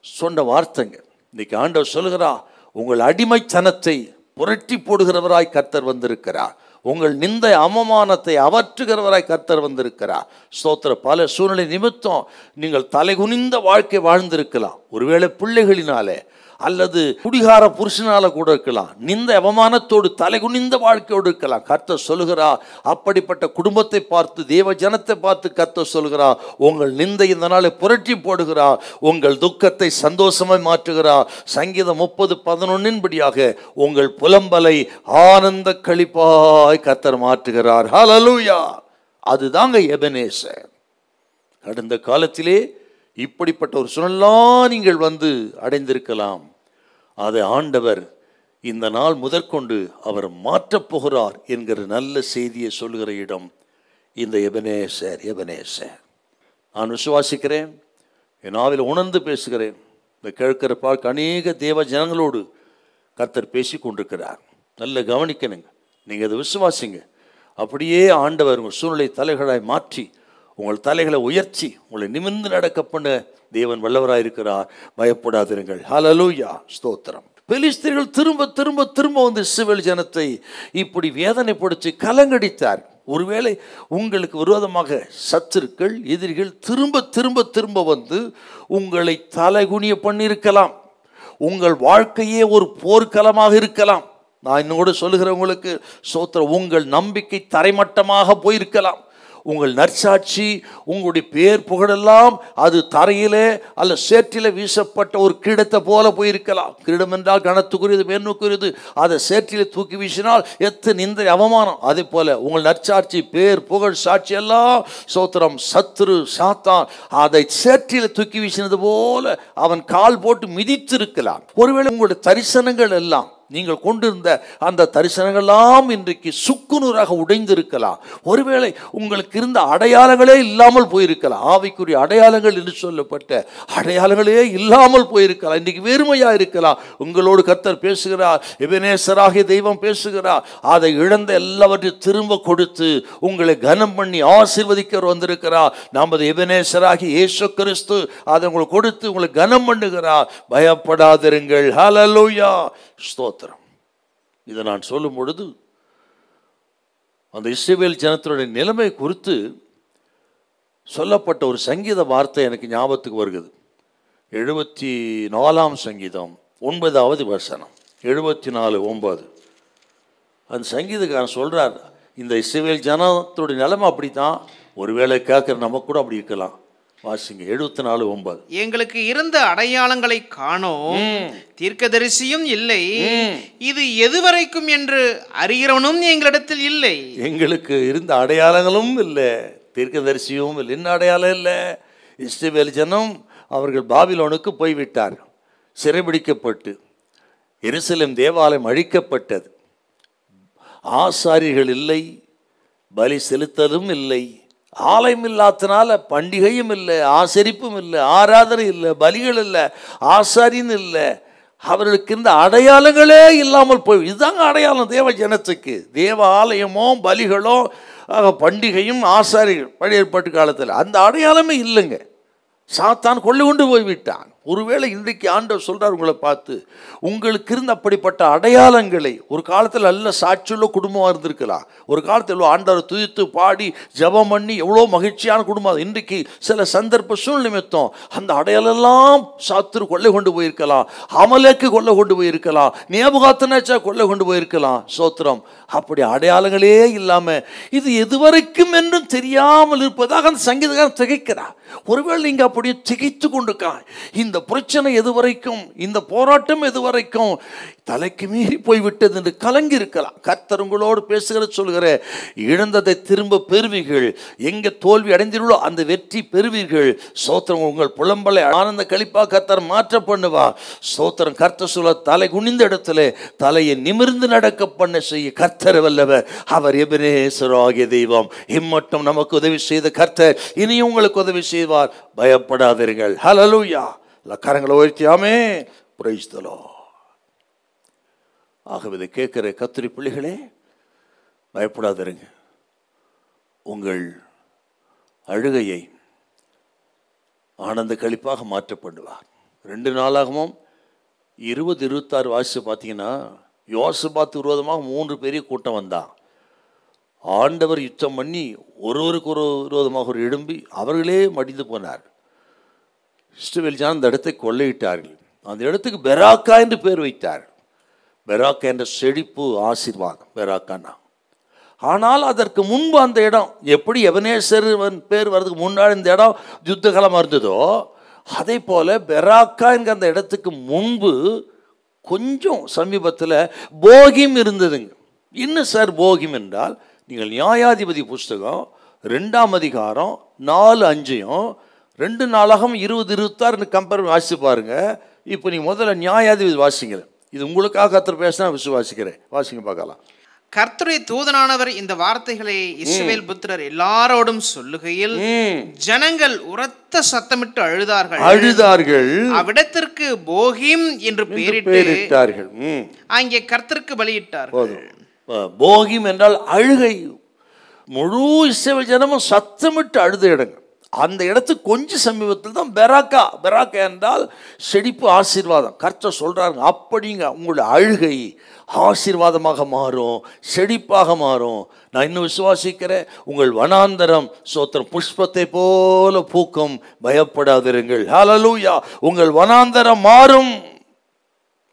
சொன்ன வார்த்தைங்க. இன்னைக்கு ஆண்டவர் சொல்லுகிறார், உங்கள் அடிமைச்சனத்தை புரட்டி போடுகிறவராய் கர்த்தர் வந்திருக்கிறார். உங்கள் நிந்தை அவமானத்தை அவற்றுகிறவராய் கர்த்தர் வந்திருக்கிறார். ஸ்தோத்திரம். பல சூழ்நிலை நிமித்தம் நீங்கள் தலைகுனிந்த வாழ்க்கை வாழ்ந்திருக்கலாம். ஒருவேளை பிள்ளைகளினாலே அல்லது குடிகார புருஷனால கூட இருக்கலாம். நிந்த அவமானத்தோடு தலைகுனிந்த வாழ்க்கையோடு இருக்கலாம். கர்த்தர் சொல்லுகிறா, அப்படிப்பட்ட குடும்பத்தை பார்த்து, தேவ ஜனத்தை பார்த்து கர்த்தர் சொல்லுகிறா, உங்கள் நிந்தை இந்த நாளை புரட்டி போடுகிறா, உங்கள் துக்கத்தை சந்தோஷமாய் மாற்றுகிறா. சங்கீதம் 30:11 படியாக உங்கள் புலம்பலை ஆனந்த களிப்பாய் கர்த்தர் மாற்றுகிறார். ஹல்லேலூயா. அதுதாங்க எபனேசர். கடந்த காலத்திலே இப்படிப்பட்ட ஒரு சூழலாம் நீங்கள் வந்து அடைந்திருக்கலாம். அதை ஆண்டவர் இந்த நாள் முதற்கொண்டு அவர் மாற்றப் போகிறார் என்கிற நல்ல செய்தியை சொல்கிற இடம் இந்த எபனேசர். எபனேசர் நான் விசுவாசிக்கிறேன், என் ஆவில உணர்ந்து பேசுகிறேன். இந்த கேட்கிற பார்க்க அநேக தேவ ஜனங்களோடு கர்த்தர் பேசி கொண்டிருக்கிறார். நல்ல கவனிக்கணுங்க. நீங்கள் அதை விசுவாசிங்க. அப்படியே ஆண்டவர் உங்கள் சூழ்நிலை தலைகளாய் மாற்றி உங்கள் தலைகளை உயர்ச்சி உங்களை நிமிர்ந்து நடக்க பண்ண தேவன் வல்லவராயிருக்கிறார். பயப்படாதிருங்கள். ஹல்லேலூயா. ஸ்தோத்திரம். பெலிஸ்தர்கள் திரும்ப திரும்ப திரும்ப வந்து இஸ்ரவேல் ஜனத்தை இப்படி வேதனைப்படுத்தி கலங்கடித்தார். ஒருவேளை உங்களுக்கு விரோதமாக சத்துருக்கள், எதிரிகள் திரும்ப திரும்ப திரும்ப வந்து உங்களை தலைகுனிய பண்ணியிருக்கலாம். உங்கள் வாழ்க்கையே ஒரு போர்க்களமாக இருக்கலாம். நான் இன்னும் கூட சொல்லுகிறவங்களுக்கு ஸ்தோத்திரம், உங்கள் நம்பிக்கை தரைமட்டமாக போயிருக்கலாம். உங்கள் நற்சாட்சி, உங்களுடைய பேர் புகழெல்லாம் அது தரையிலே அல்ல சேற்றிலே வீசப்பட்ட ஒரு கிரீடத்தை போல போயிருக்கலாம். கிரீடம் என்றால் கனத்துக்குரியது, மேன்மைக்குரியது. அதை சேற்றிலே தூக்கி வீசினால் எத்தனை இந்த அவமானம். அதே போல உங்கள் நற்சாட்சி, பேர், புகழ், சாட்சி எல்லாம் ஸ்தோத்திரம் சத்துரு சாத்தான் அதை சேற்றிலே தூக்கி வீசினது போல அவன் கால் போட்டு மிதித்து இருக்கலாம். ஒருவேளை உங்களுடைய தரிசனங்கள் எல்லாம், நீங்கள் கொண்டிருந்த அந்த தரிசனங்கள்லாம் இன்றைக்கு சுக்குநூறாக உடைந்திருக்கலாம். ஒருவேளை உங்களுக்கு இருந்த அடையாளங்களே இல்லாமல் போயிருக்கலாம். ஆவிக்குரிய அடையாளங்கள் என்று சொல்லப்பட்ட அடையாளங்களே இல்லாமல் போயிருக்கலாம். இன்றைக்கு வெறுமையா இருக்கலாம். உங்களோடு கர்த்தர் பேசுகிறார். எபனேசராகிய தெய்வம் பேசுகிறார். அதை இழந்த எல்லாவற்றையும் திரும்ப கொடுத்து உங்களை கனம் பண்ணி ஆசீர்வதிக்க வந்திருக்கிறார். நமது எபனேசராகிய இயேசு கிறிஸ்து அதை உங்களுக்கு கொடுத்து உங்களை கனம் பண்ணுகிறார். பயப்படாதிருங்கள். ஹல்லேலூயா. ஸ்தோத்திரம். இதை நான் சொல்லும் பொழுது அந்த இஸ்ரவேல் ஜனத்தினுடைய நிலைமை குறித்து சொல்லப்பட்ட ஒரு சங்கீத வார்த்தை எனக்கு ஞாபகத்துக்கு வருகிறது. 74ஆம் சங்கீதம் 9வது வசனம். 74:9. அந்த சங்கீதக்காரன் சொல்றார், இந்த இஸ்ரவேல் ஜனத்தினுடைய நிலைமை அப்படித்தான். ஒருவேளை கேட்கிற நமக்கு கூட அப்படி இருக்கலாம். வாசிங்க. 74:9. எங்களுக்கு இருந்த அடையாளங்களை காணோம், தீர்க்கதரிசியும் இல்லை, இது எதுவரைக்கும் என்று அறிகிறவனும் எங்களிடத்தில் இல்லை. எங்களுக்கு இருந்த அடையாளங்களும் இல்லை, தீர்க்கதரிசியும் இல்லை. என்ன அடையாளம் இல்லை? இஸ்ரவேல் ஜனம் அவர்கள் பாபிலோனுக்கு போய்விட்டார். சிறைபிடிக்கப்பட்டு எருசலேம் தேவாலயம் அழிக்கப்பட்டது. ஆசாரியர்கள் இல்லை, பலி செலுத்தலும் இல்லை. ஆலயம் இல்லாதனால பண்டிகையும் இல்லை, ஆசரிப்பும் இல்லை, ஆராதனை இல்லை, பலிகள் இல்லை, ஆசாரியன் இல்லை. அவர்களுக்கு இந்த அடையாளங்களே இல்லாமல் போய், இதுதாங்க அடையாளம் தேவ ஜனத்துக்கு. தேவ ஆலயமோ பலிகளோ பண்டிகையும் ஆசாரிகள் பழைய ஏற்பாட்டு காலத்தில் அந்த அடையாளமே இல்லைங்க. சாத்தான் கொள்ளை கொண்டு போய்விட்டான். ஒருவேளை இன்றைக்கு ஆண்டவர் சொல்றார் உங்களை பார்த்து, உங்களுக்கு இருந்த அப்படிப்பட்ட அடையாளங்களை, ஒரு காலத்தில் நல்ல சாட்சியுள்ள குடும்பமாக இருந்திருக்கலாம். ஒரு காலத்தில் ஆண்டவரை துதித்து பாடி ஜெபம் பண்ணி எவ்வளோ மகிழ்ச்சியான குடும்பம். இன்றைக்கு சில சந்தர்ப்ப சூழ்நிமித்தம் அந்த அடையாளெல்லாம் சாத்துரு கொள்ளை கொண்டு போயிருக்கலாம், அமலேக்கு கொள்ளை கொண்டு போயிருக்கலாம், நேபுகாத்நேச்சார் கொள்ளை கொண்டு போயிருக்கலாம். சோத்திரம். அப்படி அடையாளங்களே இல்லாமல் இது எதுவரைக்கும் என்றும் தெரியாமல் இருப்பதாக அந்த சங்கீதக்காரன் திகைக்கிறார். ஒருவேளை நீங்க அப்படியே திகைத்து கொண்டிருக்கான். இந்த பிரச்சனை எதுவரைக்கும், இந்த போராட்டம் எதுவரைக்கும் தலைக்கு மீறி போய்விட்டது என்று கலங்கி இருக்கலாம். கர்த்தர் உங்களோடு பேசுகிறது, சொல்கிற இழந்ததை திரும்ப பெறுவீர்கள். எங்க தோல்வி அடைந்தீர்களோ அந்த வெற்றி பெறுவீர்கள். சோத்திரம். உங்கள் புலம்பலை ஆனந்த கழிப்பாக கர்த்தர் மாற்ற பண்ணுவார். சோத்திரம். கர்த்தர் சொல்ல, தலை குனிந்த இடத்துல தலையை நிமிர்ந்து நடக்க பண்ண செய்ய கர்த்தர் வல்லவர். அவர் எபனேசராகிய தெய்வம். இம்மட்டும் நமக்கு உதவி செய்த கர்த்தர் இனியும் உங்களுக்கு உதவி செய்வார். பயப்படாதீர்கள். ஹல்லேலூயா. கரங்களை உயர்த்தி ஆமென். Price the Lord. ஆகவே இதை கேட்கிற கர்த்தருடைய பிள்ளைகளே, பயப்படாதீங்க. உங்கள் அழுகையை ஆனந்த களிப்பாக மாற்ற பண்ணுவார். 2 நாளாகவும் 20-26 வாசித்து பார்த்தீங்கன்னா, யோசபாத்து விரோதமாக 3 பெரிய கூட்டம் வந்தான். ஆண்டவர் யுத்தம் பண்ணி ஒருவருக்கு ஒரு விரோதமாக ஒரு எழும்பி அவர்களே மடிந்து போனார். இஸ்ரவேல் ஜனம் அந்த இடத்தை கொள்ளையிட்டார்கள். அந்த இடத்துக்கு பெராக்கா என்று பேர் வைத்தார். பெராக்கா என்ற செழிப்பு, ஆசீர்வாதம் பெராக்கானா. ஆனால் அதற்கு முன்பு அந்த இடம் எப்படி எபனேசர் பேர் வர்றதுக்கு முன்னாடி இந்த இடம் யுத்தகலமாக இருந்ததோ அதே போல் பெராக்கா என்கிற அந்த இடத்துக்கு முன்பு கொஞ்சம் சமீபத்தில் போகிம் இருந்ததுங்க. என்ன சார் போகிம் என்றால், நீங்கள் நியாயாதிபதி புஸ்தகம் 2ஆம் அதிகாரம் 4-5 2 நாளாகம் 20-26 கம்பேர் வாசிச்சு பாருங்க. இப்போ நீங்கள் முதல்ல நியாயாதிபதி வாசிங்க. இது உங்களுக்காக கர்த்தர் பேசினா விசுவாசிக்கிறேன். வாசிங்க பார்க்கலாம். கர்த்தருடைய தூதனானவர் இந்த வார்த்தைகளை இஸ்ரவேல் புத்திரர் எல்லாரோடும் சொல்லுகையில் ஜனங்கள் உரத்த சத்தமிட்டு அழுதார்கள். அவ்விடத்திற்கு போகிம் என்று பெயரிட்டார்கள். அங்கே கர்த்தருக்கு பலியிட்டார்கள். போகிம் என்றால் அழுகை. முழு இஸ்ரவேல் ஜனமும் சத்தமிட்டு அழுத இடங்கள். அந்த இடத்துக்கு கொஞ்சம் சமீபத்தில் தான் பெராக்கா. பெராக்கா என்றால் செழிப்பு, ஆசீர்வாதம். கர்த்தர் சொல்றாங்க, அப்படிங்க உங்களுடைய அழுகை ஆசீர்வாதமாக மாறும், செழிப்பாக மாறும். நான் இன்னும் விசுவாசிக்கிறேன், உங்கள் வனாந்தரம் சோத்திரம் புஷ்பத்தை போல பூக்கும், பயப்படாதிருங்கள். ஹல்லேலூயா. உங்கள் வனாந்தரம் மாறும்.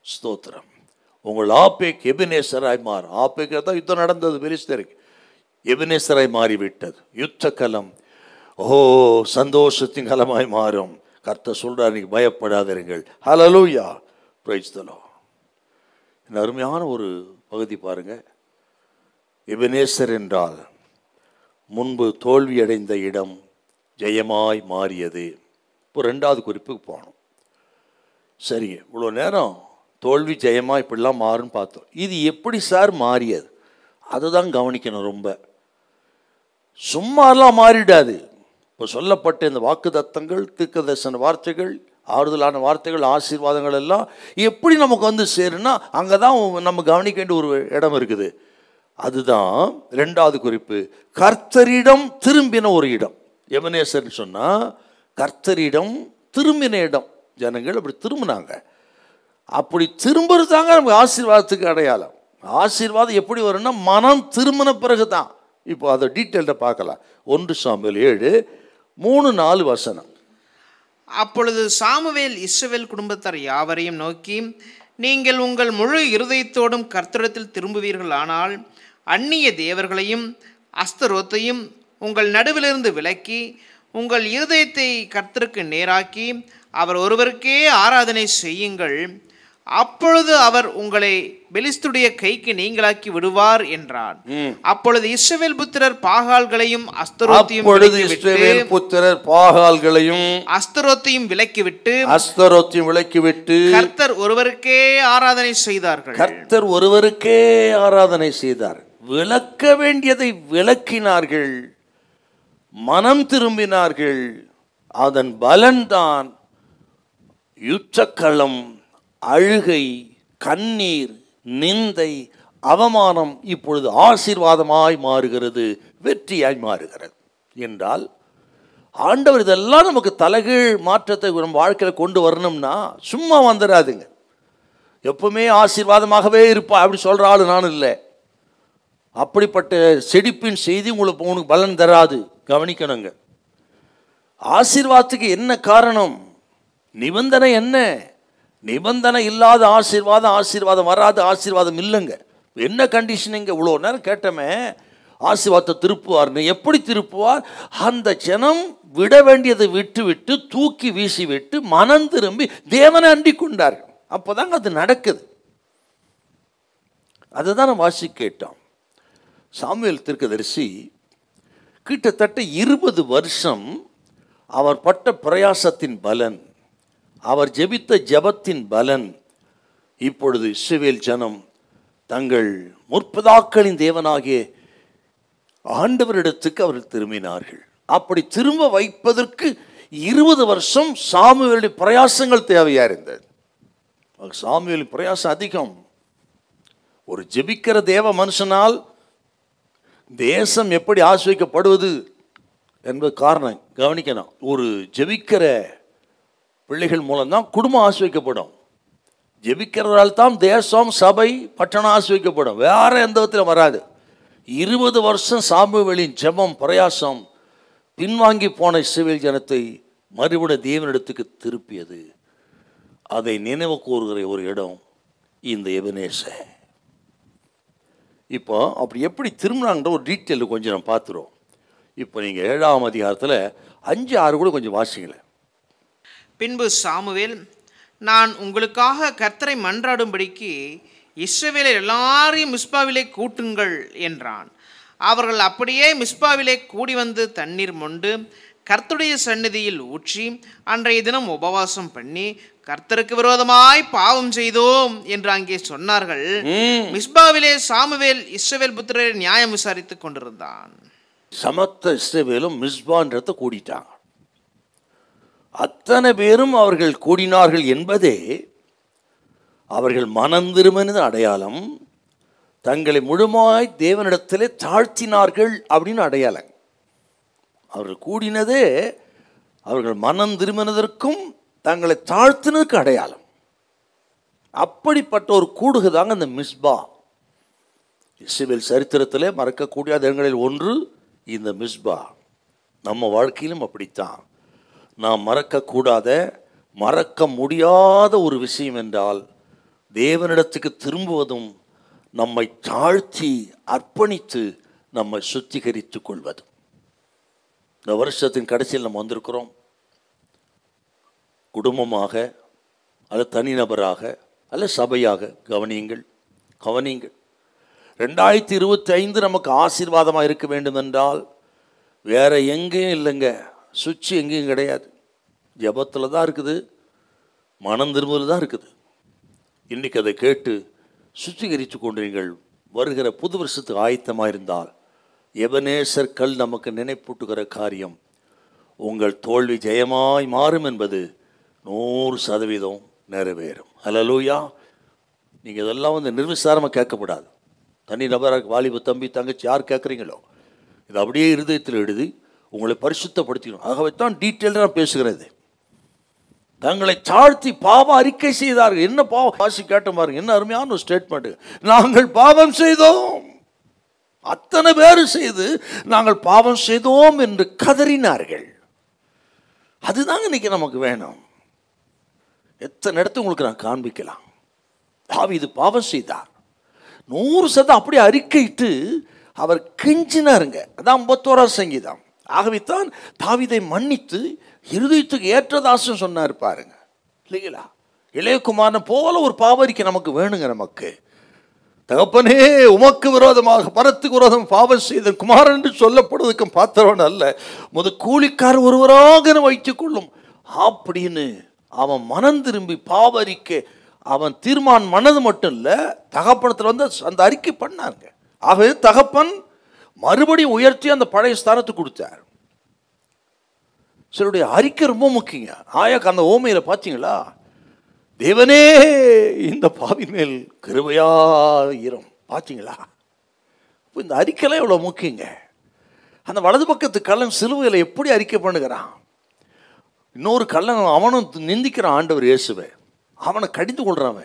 ஸ்தோத்திரம். உங்கள் ஆப்பேக் எபினேசராய் மாறும். ஆப்பேக்கு தான் யுத்தம் நடந்தது, பெலிஸ்தருக்கு. எபினேசராய் மாறிவிட்டது. யுத்த களம் சந்தோஷத்தின் களமாய் மாறும். கர்த்தர் சொல்றார், நீங்க பயப்படாதிருங்கள். ஹல்லேலூயா. Praise the Lord. அருமையான ஒரு பகுதி பாருங்க. எபனேசர் என்றால் முன்பு தோல்வியடைந்த இடம் ஜெயமாய் மாறியது. இப்போ 2வது குறிப்புக்கு போகணும். சரிங்க, இவ்வளோ நேரம் தோல்வி ஜெயமாக இப்படிலாம் மாறுன்னு பார்த்தோம். இது எப்படி சார் மாறியது? அதுதான் கவனிக்கணும். ரொம்ப சும்மாலாம் மாறிடாது. இப்போ சொல்லப்பட்ட இந்த வாக்கு தத்தங்கள், தீர்க்கதரிசன வார்த்தைகள், ஆறுதலான வார்த்தைகள், ஆசீர்வாதங்கள் எல்லாம் எப்படி நமக்கு வந்து சேருன்னா அங்கே தான் நம்ம கவனிக்க வேண்டிய ஒரு இடம் இருக்குது. அதுதான் 2வது குறிப்பு. கர்த்தரிடம் திரும்பின ஒரு இடம். எபனேசர் சொன்னால் கர்த்தரிடம் திரும்பின இடம். ஜனங்கள் அப்படி திரும்பினாங்க. அப்படி திரும்புறது தாங்க நமக்கு ஆசீர்வாதத்துக்கு அடையாளம். ஆசீர்வாதம் எப்படி வரும்னா மனம் திரும்பின பிறகு தான். இப்போ அதை டீட்டெயில்டாக பார்க்கலாம். 1 சாமுவேல் 7:3-4 அப்பொழுது சாமுவேல் இஸ்ரவேல் குடும்பத்தார் யாவரையும் நோக்கி, நீங்கள் உங்கள் முழு இருதயத்தோடும் கர்த்தரிடத்தில் திரும்புவீர்கள் ஆனால் அந்நிய தேவர்களையும் அஸ்தரோத்தையும் உங்கள் நடுவிலிருந்து விலக்கி உங்கள் இருதயத்தை கர்த்தருக்கு நேராக்கி அவர் ஒருவருக்கே ஆராதனை செய்யுங்கள். அப்பொழுது அவர் உங்களை பெலிஸ்துடைய கைக்கு நீங்களாக்கி விடுவார் என்றார். அப்பொழுது இஸ்ரவேல் புத்திரர் பாகால்களையும் அஸ்தரோத்தையும் விலக்கிவிட்டு கர்த்தர் ஒருவருக்கே ஆராதனை செய்தார்கள். கர்த்தர் ஒருவருக்கே ஆராதனை செய்தார். விலக்க வேண்டியதை விலக்கினார்கள், மனம் திரும்பினார்கள். அதன் பலன்தான் யுத்தக்களம், அழுகை, கண்ணீர், நிந்தை, அவமானம் இப்பொழுது ஆசீர்வாதமாய் மாறுகிறது, வெற்றியாய் மாறுகிறது. என்றால் ஆண்டவர் இதெல்லாம் நமக்கு தலைகீழ் மாற்றத்தை நம்ம வாழ்க்கையில் கொண்டு வரணும்னா சும்மா வந்துடாதுங்க. எப்பவுமே ஆசீர்வாதமாகவே இருப்பா அப்படி சொல்கிற ஆள் நான் இல்லை. அப்படிப்பட்ட செழிப்பின் செய்தி உங்களுக்கு பலன் தராது. கவனிக்கணுங்க. ஆசீர்வாதத்துக்கு என்ன காரணம்? நிபந்தனை என்ன? நிபந்தனை இல்லாத ஆசீர்வாதம், ஆசீர்வாதம் வராது, ஆசீர்வாதம் இல்லைங்க. என்ன கண்டிஷன்? இங்கே இவ்வளோ நேரம் கேட்டமே, ஆசீர்வாதத்தை திருப்புவார்னு. எப்படி திருப்புவார்? அந்த ஜனம் விட வேண்டியதை விட்டு விட்டு தூக்கி வீசி விட்டு மனம் திரும்பி தேவனை அண்டிக் கொண்டார்கள். அப்போதாங்க அது நடக்குது. அதுதான் நம்ம வாசி கேட்டோம். சாமுவேல் தீர்க்கதரிசி கிட்டத்தட்ட 20 வருஷம் அவர் பட்ட பிரயாசத்தின் பலன், அவர் ஜெபித்த ஜெபத்தின் பலன், இப்பொழுது இஸ்ரவேல் ஜனம் தங்கள் முற்பிதாக்களின் தேவனாகிய ஆண்டவரிடத்துக்கு அவர்கள் திரும்பினார்கள். அப்படி திரும்ப வைப்பதற்கு 20 வருஷம் சாமுவேலுடைய பிரயாசங்கள் தேவையா இருந்தது. சாமுவேலின் பிரயாசம் அதிகம். ஒரு ஜெபிக்கிற தேவ மனுஷனால் தேசம் எப்படி ஆசிர்வதிக்கப்படுவது என்பது காரணம் கவனிக்கணும். ஒரு ஜெபிக்கிற பிள்ளைகள் மூலம்தான் குடும்பம் ஆசிர்வதிக்கப்படும். ஜெபிக்கிறதால் தான் தேசம், சபை, பட்டணம் ஆசிர்வதிக்கப்படும். வேற எந்த விதத்திலும் வராது. 20 வருஷம் சாமுவேலின் ஜெபம் பிரயாசம் பின்வாங்கி போன இஸ்ரவேல் ஜனத்தை மறுபடியும் தேவனிடத்துக்கு திருப்பியது. அதை நினைவு கூறுகிற ஒரு இடம் இந்த எபனேசர். இப்போ அப்படி எப்படி திரும்பினாங்கிற ஒரு டீட்டெயில் கொஞ்சம் நம்ம பார்த்துருவோம். இப்போ நீங்கள் 7ஆம் அதிகாரத்தில் 5-6 கூட கொஞ்சம் வாசிங்களேன். பின்பு சாமுவேல், நான் உங்களுக்காக கர்த்தரை மன்றாடும்படிக்கு இஸ்ரவேலர் எல்லாரையும் மிஸ்பாவிலே கூட்டுங்கள் என்றான். அவர்கள் அப்படியே மிஸ்பாவிலே கூடி வந்து தண்ணீர் மொண்டு கர்த்தருடைய சந்நிதியில் ஊற்றி அன்றைய தினம் உபவாசம் பண்ணி கர்த்தருக்கு விரோதமாய் பாவம் செய்தோம் என்று அங்கே சொன்னார்கள். மிஸ்பாவிலே சாமுவேல் இஸ்ரவேல் புத்திரரை நியாயம் விசாரித்துக் கொண்டிருந்தான். சமத்த இஸ்ரவேலும் மிஸ்பான்றத கூடிட்டாங்க. அத்தனை பேரும் அவர்கள் கூடினார்கள் என்பதே அவர்கள் மனந்திருமனது அடையாளம். தங்களை முழுமாய் தேவனிடத்திலே தாழ்த்தினார்கள் அப்படின்னு அடையாளம். அவர்கள் கூடினதே அவர்கள் மனம் திரும்பினதற்கும் தங்களை தாழ்த்தினதுக்கு அடையாளம். அப்படிப்பட்ட ஒரு கூடுகுதாங்க இந்த மிஸ்பா. இஸ்ரவேல் சரித்திரத்திலே மறக்கக்கூடிய இடங்களில் ஒன்று இந்த மிஸ்பா. நம்ம வாழ்க்கையிலும் அப்படித்தான். நாம் மறக்கக்கூடாத, மறக்க முடியாத ஒரு விஷயம் என்றால் தேவனிடத்துக்கு திரும்புவதும் நம்மை தாழ்த்தி அர்ப்பணித்து நம்மை சுத்திகரித்து கொள்வதும். இந்த வருஷத்தின் கடைசியில் நம்ம வந்திருக்கிறோம். குடும்பமாக அல்ல தனிநபராக அல்ல சபையாக கவனியுங்கள். 2025 நமக்கு ஆசீர்வாதமாக இருக்க வேண்டும் என்றால் வேற எங்கேயும் இல்லைங்க. சுவிட்சு எங்கேயும் கிடையாது. ஜெபத்தில் தான் இருக்குது, மனம் திரும்புதல் தான் இருக்குது. இன்றைக்கி அதை கேட்டு சுத்திகரித்து கொண்டு நீங்கள் வருகிற புது வருஷத்துக்கு ஆயத்தமாக இருந்தால் எபனேசர் கல் நமக்கு நினைப்பூட்டுகிற காரியம் உங்கள் தோல்வி ஜெயமாய் மாறும் என்பது 100% நிறைவேறும். ஹல்லேலூயா. நீங்கள் இதெல்லாம் நிர்விசாரமாக கேட்கப்படாது. தனி நபராக வாலிப தம்பி தங்கச்சி யார் கேட்குறீங்களோ இது அப்படியே இருதயத்தில் எழுதி உங்களை பரிசுத்தப்படுத்திக்கணும். ஆகவேத்தான் டீட்டெயிலாக நான் பேசுகிறது. தங்களை தாழ்த்தி பாவ அறிக்கை செய்தார்கள். என்ன பாவம் வாசி கேட்ட பாருங்க, என்ன அருமையான ஒரு ஸ்டேட்மெண்ட். நாங்கள் பாவம் செய்தோம், அத்தனை பேர் செய்து நாங்கள் பாவம் செய்தோம் என்று கதறினார்கள். அதுதாங்க இன்னைக்கு நமக்கு வேணும். எத்தனை இடத்து உங்களுக்கு நான் காண்பிக்கலாம். தாவீது பாவம் செய்தார், 100% அப்படியே அறிக்கையிட்டு அவர் கெஞ்சினாருங்க. அதான் 51ஆம் சங்கீதம். ஆகவேத்தான் தாவீதை மன்னித்து இருதயத்துக்கு ஏற்றதாசம் சொன்னார் பாருங்க, இல்லைங்களா? இளையகுமாரனை போல ஒரு பாவரிக்கை நமக்கு வேணுங்க. நமக்கு தகப்பனே உமக்கு விரோதமாக பரத்துக்கு விரோதம் பாவம் செய்த குமாரன் என்று சொல்லப்படுவதற்கு பாத்திரவன் அல்ல, முத கூலிக்கார ஒருவராக வைத்துக் கொள்ளும் அப்படின்னு அவன் மனம் திரும்பி பாவரிக்கை அவன் தீர்மானம் மனது மட்டும் இல்லை, தகப்பனத்தில் அந்த அறிக்கை பண்ணாங்க. ஆகவே தகப்பன் மறுபடியும் உயர்த்தி அந்த பழைய ஸ்தானத்துக்கு கொடுத்தார். சிலருடைய அறிக்கை ரொம்ப முக்கியங்க. ஆயாக்கு அந்த ஓமையில் பார்த்தீங்களா, தேவனே இந்த பாவி மேல் கிருபையாயிரும், பார்த்தீங்களா? இப்போ இந்த அறிக்கைலாம் எவ்வளோ முக்கியங்க. அந்த வலது பக்கத்து கள்ளன் சிலுவையில் எப்படி அறிக்கை பண்ணுகிறான். இன்னொரு கள்ளன் அவனும் நிந்திக்கிறான் ஆண்டவர் இயேசுவை, அவனை கடிந்து கொள்றான்.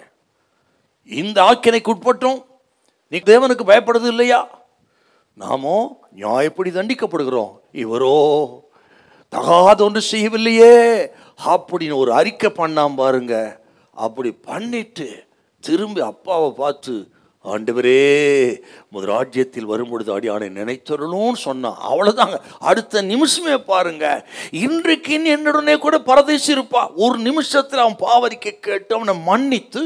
இந்த ஆக்கினைக்கு உட்பட்டும் நீ தேவனுக்கு பயப்படுறது இல்லையா? நாமோ நியாயப்படி தண்டிக்கப்படுகிறோம், இவரோ தகாத ஒன்று செய்யவில்லையே அப்படின்னு ஒரு அறிக்கை பண்ணாம பாருங்க. அப்படி பண்ணிட்டு திரும்பி அப்பாவை பார்த்து, ஆண்டவரே முதராஜ்யத்தில் வரும்பொழுது அடியானை நினைத்தருளும்னு சொன்னான். அவ்வளோதாங்க. அடுத்த நிமிஷமே பாருங்க, இன்றைக்கு என்னுடனே கூட பரதேசி இருப்பா. ஒரு நிமிஷத்தில் அவன் பாவரிக்கை கேட்டு அவனை மன்னித்து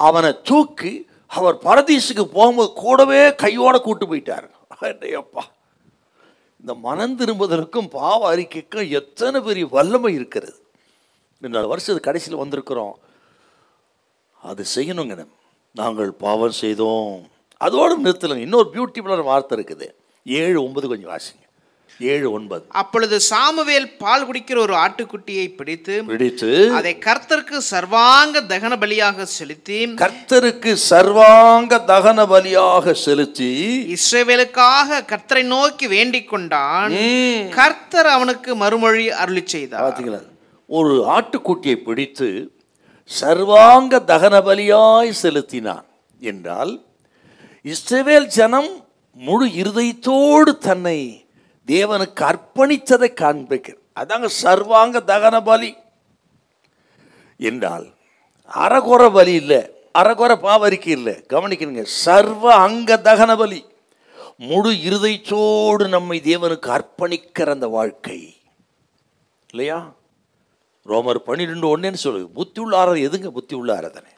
அவனை தூக்கி அவர் பரதேசுக்கு போகும்போது கூடவே கையோட கூட்டு போயிட்டார். அப்பா, இந்த மனம் திரும்புவதற்கும் பாவ அறிக்கைக்கும் எத்தனை பெரிய வல்லமை இருக்கிறது. இந்த வருஷத்து கடைசியில் வந்திருக்கிறோம், அது செய்யணுங்க. நாங்கள் பாவம் செய்தோம் அதோடு நிறுத்தலைங்க. இன்னொரு பியூட்டிஃபுல்லான வார்த்தை இருக்குது, 7:9 கொஞ்சம் வாசிங்க. 7:9. அப்பொழுது சாமுவேல் பால் குடிக்கிற ஒரு ஆட்டுக்குட்டியை பிடித்து அதை கர்த்தருக்கு சர்வாங்க தகன பலியாக செலுத்தி இஸ்ரவேலுக்காக கர்த்தரை நோக்கி வேண்டிக் கொண்டான். கர்த்தர் அவனுக்கு மறுமொழி அருளி செய்தார். பார்த்தீங்களா, ஒரு ஆட்டுக்குட்டியை பிடித்து சர்வாங்க தகன பலியாய் செலுத்தினான் என்றால் இஸ்ரவேல் ஜனம் முழு இருதயத்தோடு தன்னை தேவனுக்கு அர்ப்பணித்ததை காண்பிக்க. அதாங்க சர்வாங்க தகன பலி என்றால். அரகுற பலி இல்லை, அரகுற பாவரிக்கை இல்லை. கவனிக்கணுங்க, சர்வ அங்க தகன பலி, முழு இருதயத்தோடு நம்மை தேவனுக்கு அர்ப்பணிக்கிற அந்த வாழ்க்கை இல்லையா? ரோமர் 12:1 சொல்லுது. புத்தி உள்ள ஆராதனை எதுங்க? புத்தி உள்ள ஆராதனை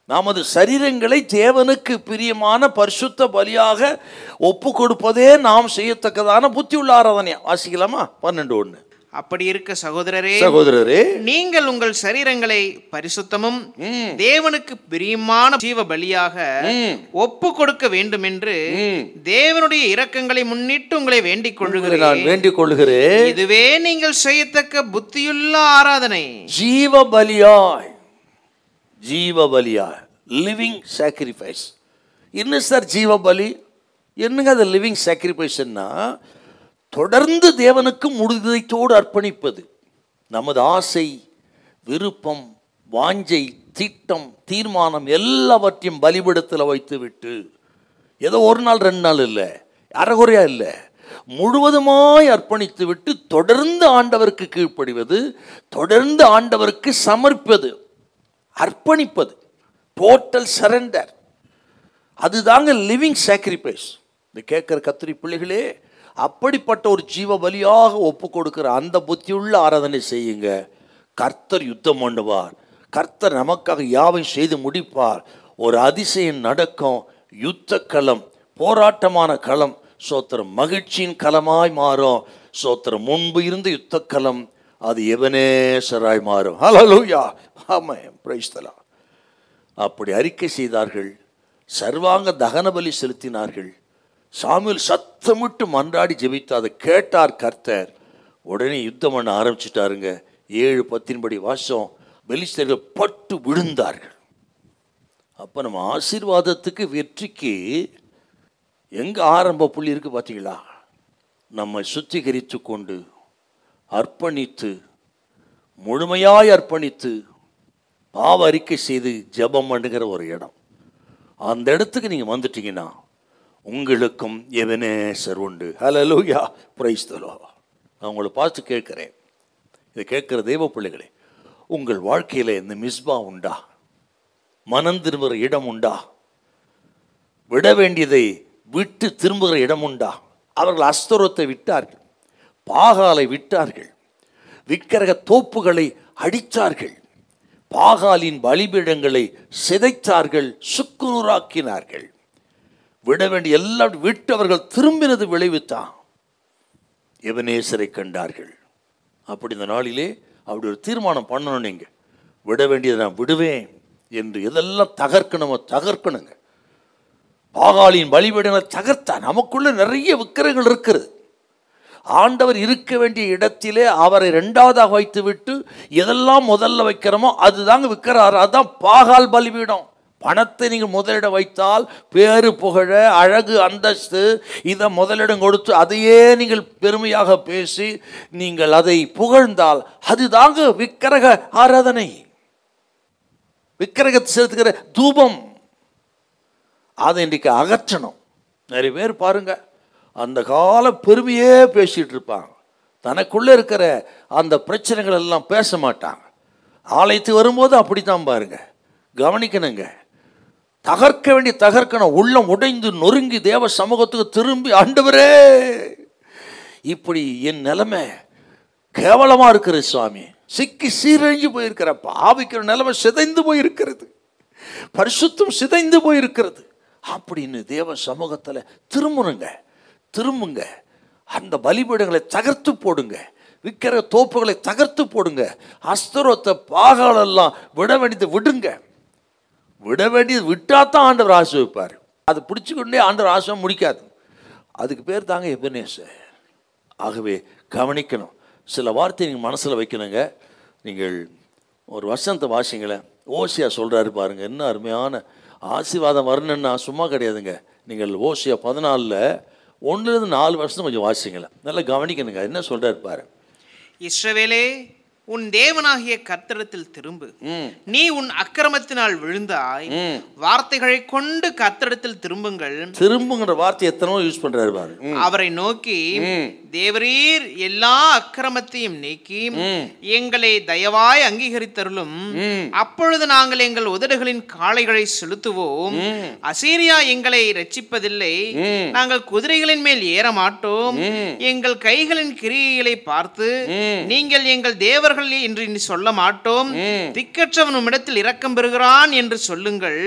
நமது சரீரங்களை தேவனுக்கு பிரியமான பரிசுத்த பலியாக ஒப்பு கொடுப்பதே நாம் செய்யத்தக்கதான புத்தி உள்ள ஆராதனை. வாசிக்கலாமா? 12:1. அப்படி இருக்க சகோதரரே, நீங்கள் உங்கள் சரீரங்களை பரிசுத்தமும் தேவனுக்கு பிரியமான ஜீவ பலியாக ஒப்பு கொடுக்க வேண்டும் என்று தேவனுடைய இரக்கங்களை முன்னிட்டு உங்களை வேண்டிக் கொள்ளுகிறேன். இதுவே நீங்கள் செய்யத்தக்க புத்தியுள்ள ஆராதனை. ஜீவ பலியாய், லிவிங் சாக்ரிஃபைஸ். என்ன சார் ஜீவ பலி? என்னங்க அது லிவிங் சாக்ரிஃபைஸ்ன்னா, தொடர்ந்து தேவனுக்கு முழுதயத்தோடு அர்ப்பணிப்பது. நமது ஆசை, விருப்பம், வாஞ்சை, திட்டம், தீர்மானம் எல்லாவற்றையும் பலிபீடத்தில் வைத்து விட்டு, ஏதோ ஒரு நாள் 2 நாள் இல்லை, அரைகுறையா இல்லை, முழுவதுமாய் அர்ப்பணித்து விட்டு தொடர்ந்து ஆண்டவருக்கு கீழ்ப்படிவது, தொடர்ந்து ஆண்டவருக்கு சமர்ப்பது, அர்ப்பணிப்பது, டோட்டல் சரண்டர். அதுதாங்க லிவிங் சாக்ரிஃபைஸ். இந்த கேட்குற கத்திரி பிள்ளைகளே, அப்படிப்பட்ட ஒரு ஜீவ பலியாக ஒப்பு கொடுக்கிற அந்த புத்தியுள்ள ஆராதனை செய்யுங்க. கர்த்தர் யுத்தம் பண்ணுவார், கர்த்தர் நமக்காக யாவையும் செய்து முடிப்பார். ஒரு அதிசயம் நடக்கும். யுத்த களம், போராட்டமான களம், சோத்திரம் மகிழ்ச்சியின் களமாய் மாறும். சோத்திரம் முன்பு இருந்த யுத்த களம் அது எபனேசராய் மாறும். ஹல்லேலூயா, ஆமென், பிரைஸ் தி லார்ட். அப்படி அறிக்கை செய்தார்கள், சர்வாங்க தகன பலி செலுத்தினார்கள். சாமுவேல் சத்தமிட்டு மன்றாடி ஜெபித்து அதை கேட்டார் கர்த்தர். உடனே யுத்தம் பண்ண ஆரம்பிச்சுட்டாருங்க. 7:10 வாசம், பெலிஸ்தர்கள் பட்டு விழுந்தார்கள். அப்போ நம்ம ஆசீர்வாதத்துக்கு, வெற்றிக்கு எங்கே ஆரம்ப புள்ளி இருக்கு பார்த்தீங்களா? நம்மை சுத்திகரித்து கொண்டு அர்ப்பணித்து, முழுமையாய் அர்ப்பணித்து பாவ அறிக்கை செய்து ஜெபம் பண்ணுகிற ஒரு இடம். அந்த இடத்துக்கு நீங்கள் வந்துட்டீங்கன்னா உங்களுக்கும் எபனேசர் உண்டு. ஹல்லேலூயா, பிரைஸ் தி லார்ட். நான் உங்களை பார்த்து கேட்குறேன், இதை கேட்குற தெய்வ பிள்ளைகளே, உங்கள் வாழ்க்கையில் இந்த மிஸ்பா உண்டா? மனம் திரும்புகிற இடம் உண்டா? விட வேண்டியதை விட்டு திரும்புகிற இடம் உண்டா? அவர்கள் அஸ்தரோத்தை விட்டார்கள், பாகாலை விட்டார்கள், விக்கிரக தோப்புகளை அடித்தார்கள், பாகாலின் பலிபீடங்களை சிதைத்தார்கள், சுக்குநூறாக்கினார்கள். விட வேண்டிய எல்லாம் விட்டு அவர்கள் திரும்பினது விளைவுத்தான். எபனேசரை கண்டார்கள். அப்படி இந்த நாளிலே அப்படி ஒரு தீர்மானம் பண்ணணும். நீங்கள் விட வேண்டியதை நான் விடுவேன் என்று எதெல்லாம் தகர்க்கணுங்க. பாகாலின் பலிபீடங்களை தகர்த்தா. நமக்குள்ள நிறைய விக்கிரகங்கள் இருக்கிறது. ஆண்டவர் இருக்க வேண்டிய இடத்திலே அவரை 2வதாக வைத்து விட்டு எதெல்லாம் முதல்ல வைக்கிறோமோ அதுதாங்க விற்கிறார். அதுதான் பாகால் பலிபீடம். பணத்தை நீங்கள் முதலிடம் வைத்தால் பேரு, புகழ, அழகு, அந்தஸ்து இதை முதலிடம் கொடுத்து அதையே நீங்கள் பெருமையாக பேசி நீங்கள் அதை புகழ்ந்தால் அதுதாங்க விக்கிரக ஆராதனை, விக்கிரகத்தை செலுத்துகிற தூபம். அதை இன்றைக்கு அகற்றணும். நிறைய பேர் பாருங்க, அந்த கால பெருமையே பேசிகிட்டு இருப்பாங்க. தனக்குள்ளே இருக்கிற அந்த பிரச்சனைகள் எல்லாம் பேச மாட்டாங்க. ஆலயத்துக்கு வரும்போது அப்படித்தான் பாருங்க. கவனிக்கணுங்க, தகர்க்க வேண்டிய தகர்க்கணும். உள்ளம் உடைந்து நொறுங்கி தேவ சமூகத்துக்கு திரும்பி, ஆண்டவரே இப்படி என் நிலைமை கேவலமாக இருக்கிறது சுவாமி, சிக்கி சீரழிஞ்சு போயிருக்கிறப்ப, ஆவிக்கிற நிலைமை சிதைந்து போயிருக்கிறது, பரிசுத்தம் சிதைந்து போயிருக்கிறது அப்படின்னு தேவ சமூகத்தில் திரும்புங்க. அந்த பலிபீடங்களை தகர்த்து போடுங்க, விக்கிற தோப்புகளை தகர்த்து போடுங்க, அஸ்தரோத்தை பாகாலெல்லாம் விட வேண்டியதை விடுங்க. விட வேண்டியது விட்டாதான் ஆண்டவர் ஆசீர்வதிப்பார். அது பிடிச்சிக்கொண்டே ஆண்டவர் ஆசீர்வாதம் முடிக்காது. அதுக்கு பேர் தாங்க எபனேசர். ஆகவே கவனிக்கணும். சில வார்த்தை நீங்கள் மனசில் வைக்கணுங்க. நீங்கள் ஒரு வசனத்தை வாசிங்களேன். ஓசியா சொல்கிறாரு பாருங்க, என்ன அருமையான ஆசீர்வாதம் வரணுன்னா சும்மா கிடையாதுங்க. நீங்கள் ஓசியா 14 1-4 வருஷம் கொஞ்சம் வாசிங்களேன். நல்லா கவனிக்கணுங்க, என்ன சொல்கிறாரு பாரு. இஸ்ரவேலே, உன் தேவனாகிய கர்த்தரிடத்தில் திரும்பு. நீ உன் அக்கிரமத்தினால் விழுந்தாய். வார்த்தைகளை கொண்டு கர்த்தரிடத்தில் திரும்புங்கள். திரும்புங்கிற வார்த்தை எத்தனோ யூஸ் பண்றாரு பாரு. அவரை நோக்கி, தேவரீர் எல்லா அக்கிரமத்தையும் நீக்கி எங்களை தயவாய் அங்கீகரித்தருளும். அப்பொழுது நாங்கள் எங்கள் உதடுகளின் காளைகளை செலுத்துவோம். அசீரியா எங்களை ரட்சிப்பதில்லை. நாங்கள் குதிரைகளின் மேல் ஏற மாட்டோம். எங்கள் கைகளின் கிரியைகளை பார்த்து நீங்கள் எங்கள் தேவர்கள் என்று சொல்ல மாட்டோம். திக்கற்றவன் உம்மிடத்தில் இரக்கம் பெறுகிறான் என்று சொல்லுங்கள்.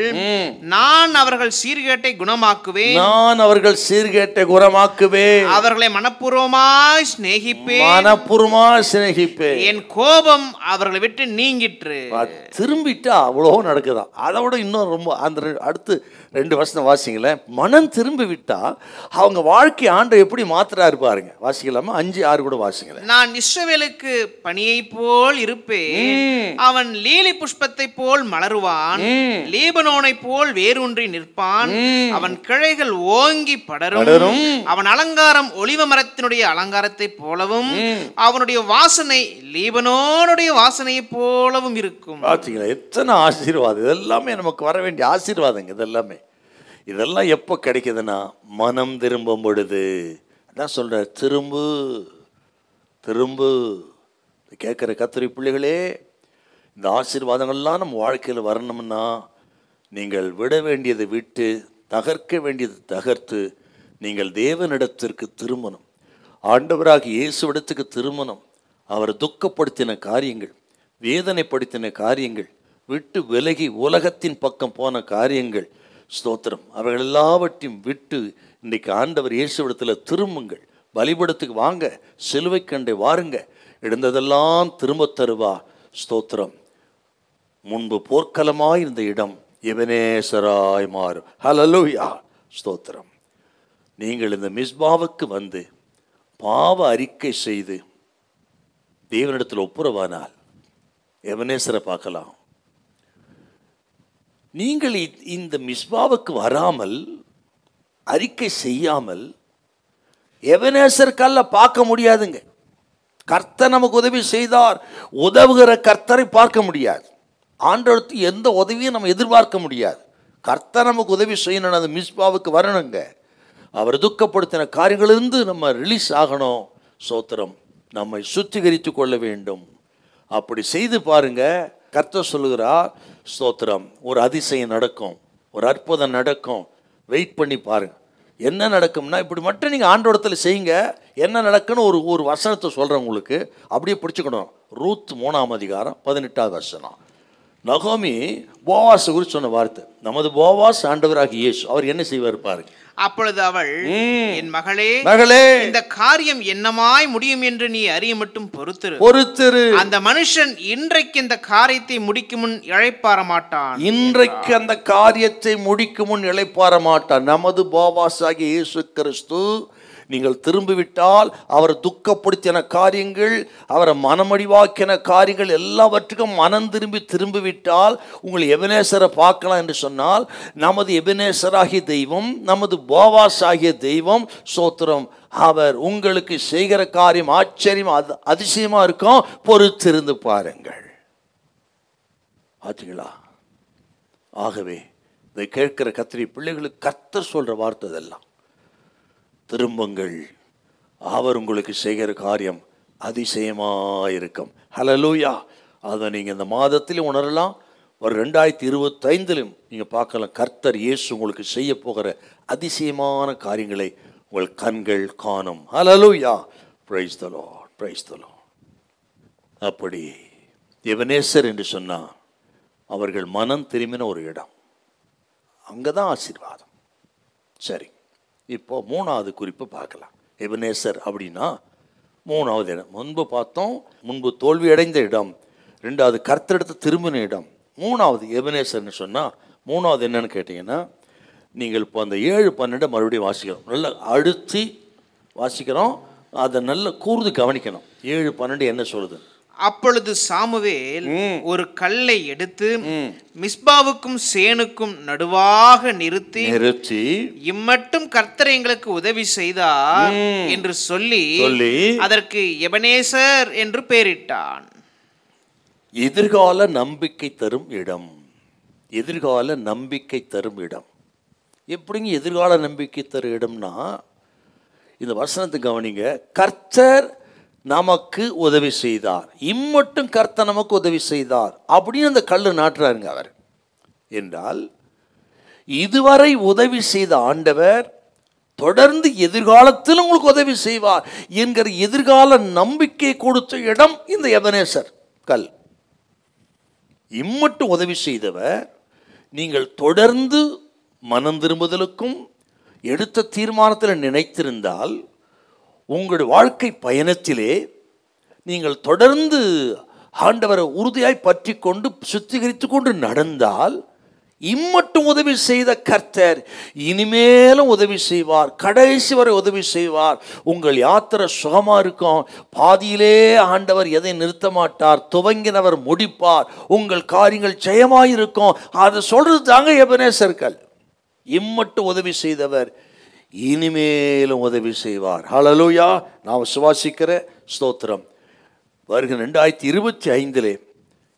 நான் அவர்கள் சீர்கேட்டை குணமாக்குவேன். நான் அவர்கள் சீர்கேட்டை குணமாக்குவேன். அவர்களை மனப்பூர்வமாய் சிநேகிப்பேன். என் கோபம் அவர்களை விட்டு நீங்கிற்று. திரும்பிட்டா அவ்வளோ நடக்குதான். அதை விட இன்னும் ரொம்ப அந்த அடுத்து 2 வருஷம் வாசிங்களேன். மனம் திரும்பி விட்டா அவங்க வாழ்க்கை ஆண்டை எப்படி மாத்திரா இருப்பாருங்க. வாசிக்கலாமா? 5-6 கூட வாசிங்களேன். நான் இஸ்ரவேலுக்கு பனியை போல் இருப்பேன். அவன் லீலி புஷ்பத்தை போல் மலருவான். லீபனோனை போல் வேரூன்றி நிற்பான். அவன் கிளைகள் ஓங்கி படரும். அவன் அலங்காரம் ஒலிவ மரத்தினுடைய அலங்காரத்தை போலவும் அவனுடைய வாசனை லீபனோனுடைய வாசனையை போலவும் இருக்கும். எத்தனை ஆசீர்வாதம்! இதெல்லாமே நமக்கு வர வேண்டிய ஆசீர்வாதங்க. இதெல்லாம் எப்போ கிடைக்குதுன்னா மனம் திரும்பும் பொழுது. அதான் சொல்ற, திரும்பு திரும்பு. கேட்குற கர்த்தருடைய பிள்ளைகளே, இந்த ஆசீர்வாதங்கள்லாம் நம்ம வாழ்க்கையில் வரணும்னா நீங்கள் விட வேண்டியதை விட்டு, தகர்க்க வேண்டியதை தகர்த்து நீங்கள் தேவனிடத்திற்கு திரும்பணும். ஆண்டவராகிய இயேசுவிடத்துக்கு திரும்பணும். அவர் துக்கப்படுத்தின காரியங்கள், வேதனைப்படுத்தின காரியங்கள், விட்டு விலகி உலகத்தின் பக்கம் போன காரியங்கள், ஸ்தோத்திரம், அவைகள் எல்லாவற்றையும் விட்டு இன்றைக்கு ஆண்டவர் இயேசுவிடத்தில் திரும்புங்கள். பலிபீடத்துக்கு வாங்க, சிலுவை கண்டை வாருங்க, இழந்ததெல்லாம் திரும்ப தருவா. ஸ்தோத்திரம். முன்பு போர்க்களமாய் இருந்த இடம் எபனேசராய் மாறும். ஹல்லேலூயா, ஸ்தோத்திரம். நீங்கள் இந்த மிஸ்பாவுக்கு வந்து பாவ அறிக்கை செய்து தேவனிடத்தில் ஒப்புரவானால் எபனேசரை பார்க்கலாம். நீங்கள் இந்த மிஸ்பாவுக்கு வராமல், அறிக்கை செய்யாமல் எபனேசர் கல்ல பார்க்க முடியாதுங்க. கர்த்தர் நமக்கு உதவி செய்தார், உதவுகிற கர்த்தரை பார்க்க முடியாது. ஆண்டவருக்கு எந்த உதவியும் நம்ம எதிர்பார்க்க முடியாது. கர்த்தர் நமக்கு உதவி செய்யணும், அது மிஸ்பாவுக்கு வரணுங்க. அவர் துக்கப்படுத்தின காரியங்களிலிருந்து நம்ம ரிலீஸ் ஆகணும். ஸ்தோத்திரம். நம்மை சுத்திகரித்து கொள்ள வேண்டும். அப்படி செய்து பாருங்க. கர்த்தர் சொல்லுகிறார், ஸ்தோத்திரம், ஒரு அதிசயம் நடக்கும், ஒரு அற்புதம் நடக்கும். வெயிட் பண்ணி பாருங்க. என்ன நடக்கும்னா, இப்படி மட்டும் நீங்கள் ஆண்டவரத்தில் செய்யுங்க. என்ன நடக்குன்னு ஒரு வசனத்தை சொல்கிறேன் உங்களுக்கு, அப்படியே பிடிச்சிக்கணும். ரூத் 3ஆம் அதிகாரம் 18ஆவது வசனம். நகோமி போவாஸ் குறித்து சொன்ன வார்த்தை. நமது போவாஸ் ஆண்டவராகிய இயேசு. அவர் என்ன செய்வார் பாருங்க. அப்பொழுது அவள், என் மகளே, இந்த காரியம் என்னமாய் முடியும் என்று நீ அறிய மட்டும் பொறுத்திரு. அந்த மனுஷன் இன்றைக்கு இந்த காரியத்தை முடிக்கும் முன் இளைப்பாற மாட்டான். இன்றைக்கு அந்த காரியத்தை முடிக்கும் முன் இளைப்பாற மாட்டான். நமது போவாஸ் ஆகிய இயேசு கிறிஸ்து. நீங்கள் திரும்பிவிட்டால், அவர் துக்கப்படுத்தின காரியங்கள், அவரை மனமடிவாக்கின காரியங்கள் எல்லாவற்றுக்கும் மனம் திரும்பிவிட்டால் உங்கள் எபனேசரை பார்க்கலாம் என்று சொன்னால், நமது எபனேசராகிய தெய்வம், நமது போவாஸ் ஆகிய தெய்வம், ஸ்தோத்திரம், அவர் உங்களுக்கு செய்கிற காரியம் ஆச்சரியம் அதிசயமா இருக்கும். பொறுத்திருந்து பாருங்கள். ஆச்சுங்களா? ஆகவே இதை கேட்கிற கர்த்தருடைய பிள்ளைகளுக்கு கர்த்தர் சொல்ற வார்த்தை இதெல்லாம். திரும்புங்கள், அவர் உங்களுக்கு செய்கிற காரியம் அதிசயமாயிருக்கும். ஹல்லேலூயா. அதை நீங்கள் இந்த மாதத்திலும் உணரலாம். ஒரு 2025 நீங்கள் பார்க்கலாம். கர்த்தர் இயேசு உங்களுக்கு செய்ய போகிற அதிசயமான காரியங்களை உங்கள் கண்கள் காணும். Hallelujah. Praise the Lord, praise the Lord. அப்படி எபனேசர் என்று சொன்னால் அவர்கள் மனம் திரும்பின ஒரு இடம். அங்கே தான் ஆசீர்வாதம். சரி, இப்போ 3வது குறிப்பு பார்க்கலாம். எபனேசர் அப்படின்னா 3வது இடம். முன்பு பார்த்தோம், முன்பு தோல்வி அடைந்த இடம். 2வது கர்த்தரிடத்து திரும்பின இடம். 3வது எபனேசர்னு சொன்னால் 3வது என்னன்னு கேட்டிங்கன்னா, நீங்கள் இப்போ அந்த 7-12 மறுபடியும் வாசிக்கிறோம். நல்லா அழுத்தி வாசிக்கிறோம். அதை நல்ல கூர்ந்து கவனிக்கணும். 7-12 என்ன சொல்லுது? அப்பொழுது சாமுவேல் ஒரு கல்லை எடுத்து மிஸ்பாவுக்கும் சேனுக்கும் நடுவாக நிறுத்தி இம்மட்டும் கர்த்தர் எங்களுக்கு உதவி செய்தார் என்று சொல்லி அதற்கு எபனேசர் என்று பெயரிட்டான். எதிர்கால நம்பிக்கை தரும் இடம். எதிர்கால நம்பிக்கை தரும் இடம். எப்படிங்க எதிர்கால நம்பிக்கை தரும் இடம்னா, இந்த வசனத்தை கவனிங்க. கர்த்தர் நமக்கு உதவி செய்தார், இம்மட்டும் கர்த்தர் நமக்கு உதவி செய்தார் அப்படின்னு அந்த கல்லு நாட்டுறாருங்க அவர். என்றால் இதுவரை உதவி செய்த ஆண்டவர் தொடர்ந்து எதிர்காலத்தில் உங்களுக்கு உதவி செய்வார் என்கிற எதிர்கால நம்பிக்கை கொடுத்த இடம் இந்த எபனேசர் கல். இம்மட்டும் உதவி செய்தவர் நீங்கள் தொடர்ந்து மனம் திரும்புதலுக்கும் எடுத்த தீர்மானத்தில் நினைத்திருந்தால், உங்கள் வாழ்க்கை பயணத்திலே நீங்கள் தொடர்ந்து ஆண்டவரை உறுதியாய் பற்றி கொண்டு சுத்திகரித்து கொண்டு நடந்தால், இம்மட்டும் உதவி செய்த கர்த்தர் இனிமேலும் உதவி செய்வார், கடைசி வரை உதவி செய்வார். உங்கள் யாத்திரை சுகமாக இருக்கும். பாதியிலே ஆண்டவர் எதை நிறுத்த மாட்டார், துவங்கினவர் முடிப்பார். உங்கள் காரியங்கள் ஜெயமாயிருக்கும். அதை சொல்றது தாங்க எபனேசர்கள். இம்மட்டும் உதவி செய்தவர் இனிமேலும் உதவி செய்வார். ஹல்லேலூயா. நான் விசுவாசிக்கிற ஸ்தோத்திரம். வருகிற 2025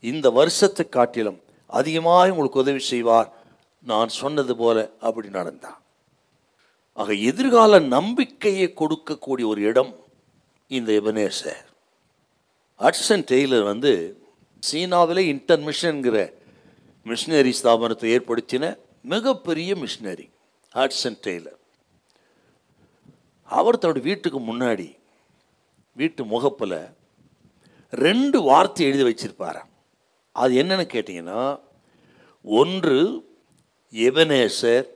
இந்த வருஷத்தை காட்டிலும் அதிகமாக உங்களுக்கு உதவி செய்வார். நான் சொன்னது போல அப்படி நடந்தான். ஆக எதிர்கால நம்பிக்கையை கொடுக்கக்கூடிய ஒரு இடம் இந்த எபனேசர். ஹட்சன் டெய்லர் சீனாவிலே இன்டர்மிஷன்கிற மிஷினரி ஸ்தாபனத்தை ஏற்படுத்தின மிகப்பெரிய மிஷினரி ஹட்சன் டெய்லர். அவர் தன்னுடைய வீட்டுக்கு முன்னாடி வீட்டு முகப்பில் 2 வார்த்தை எழுதி வச்சிருப்பார். அது என்னன்னு கேட்டிங்கன்னா, ஒன்று எபனேசர்,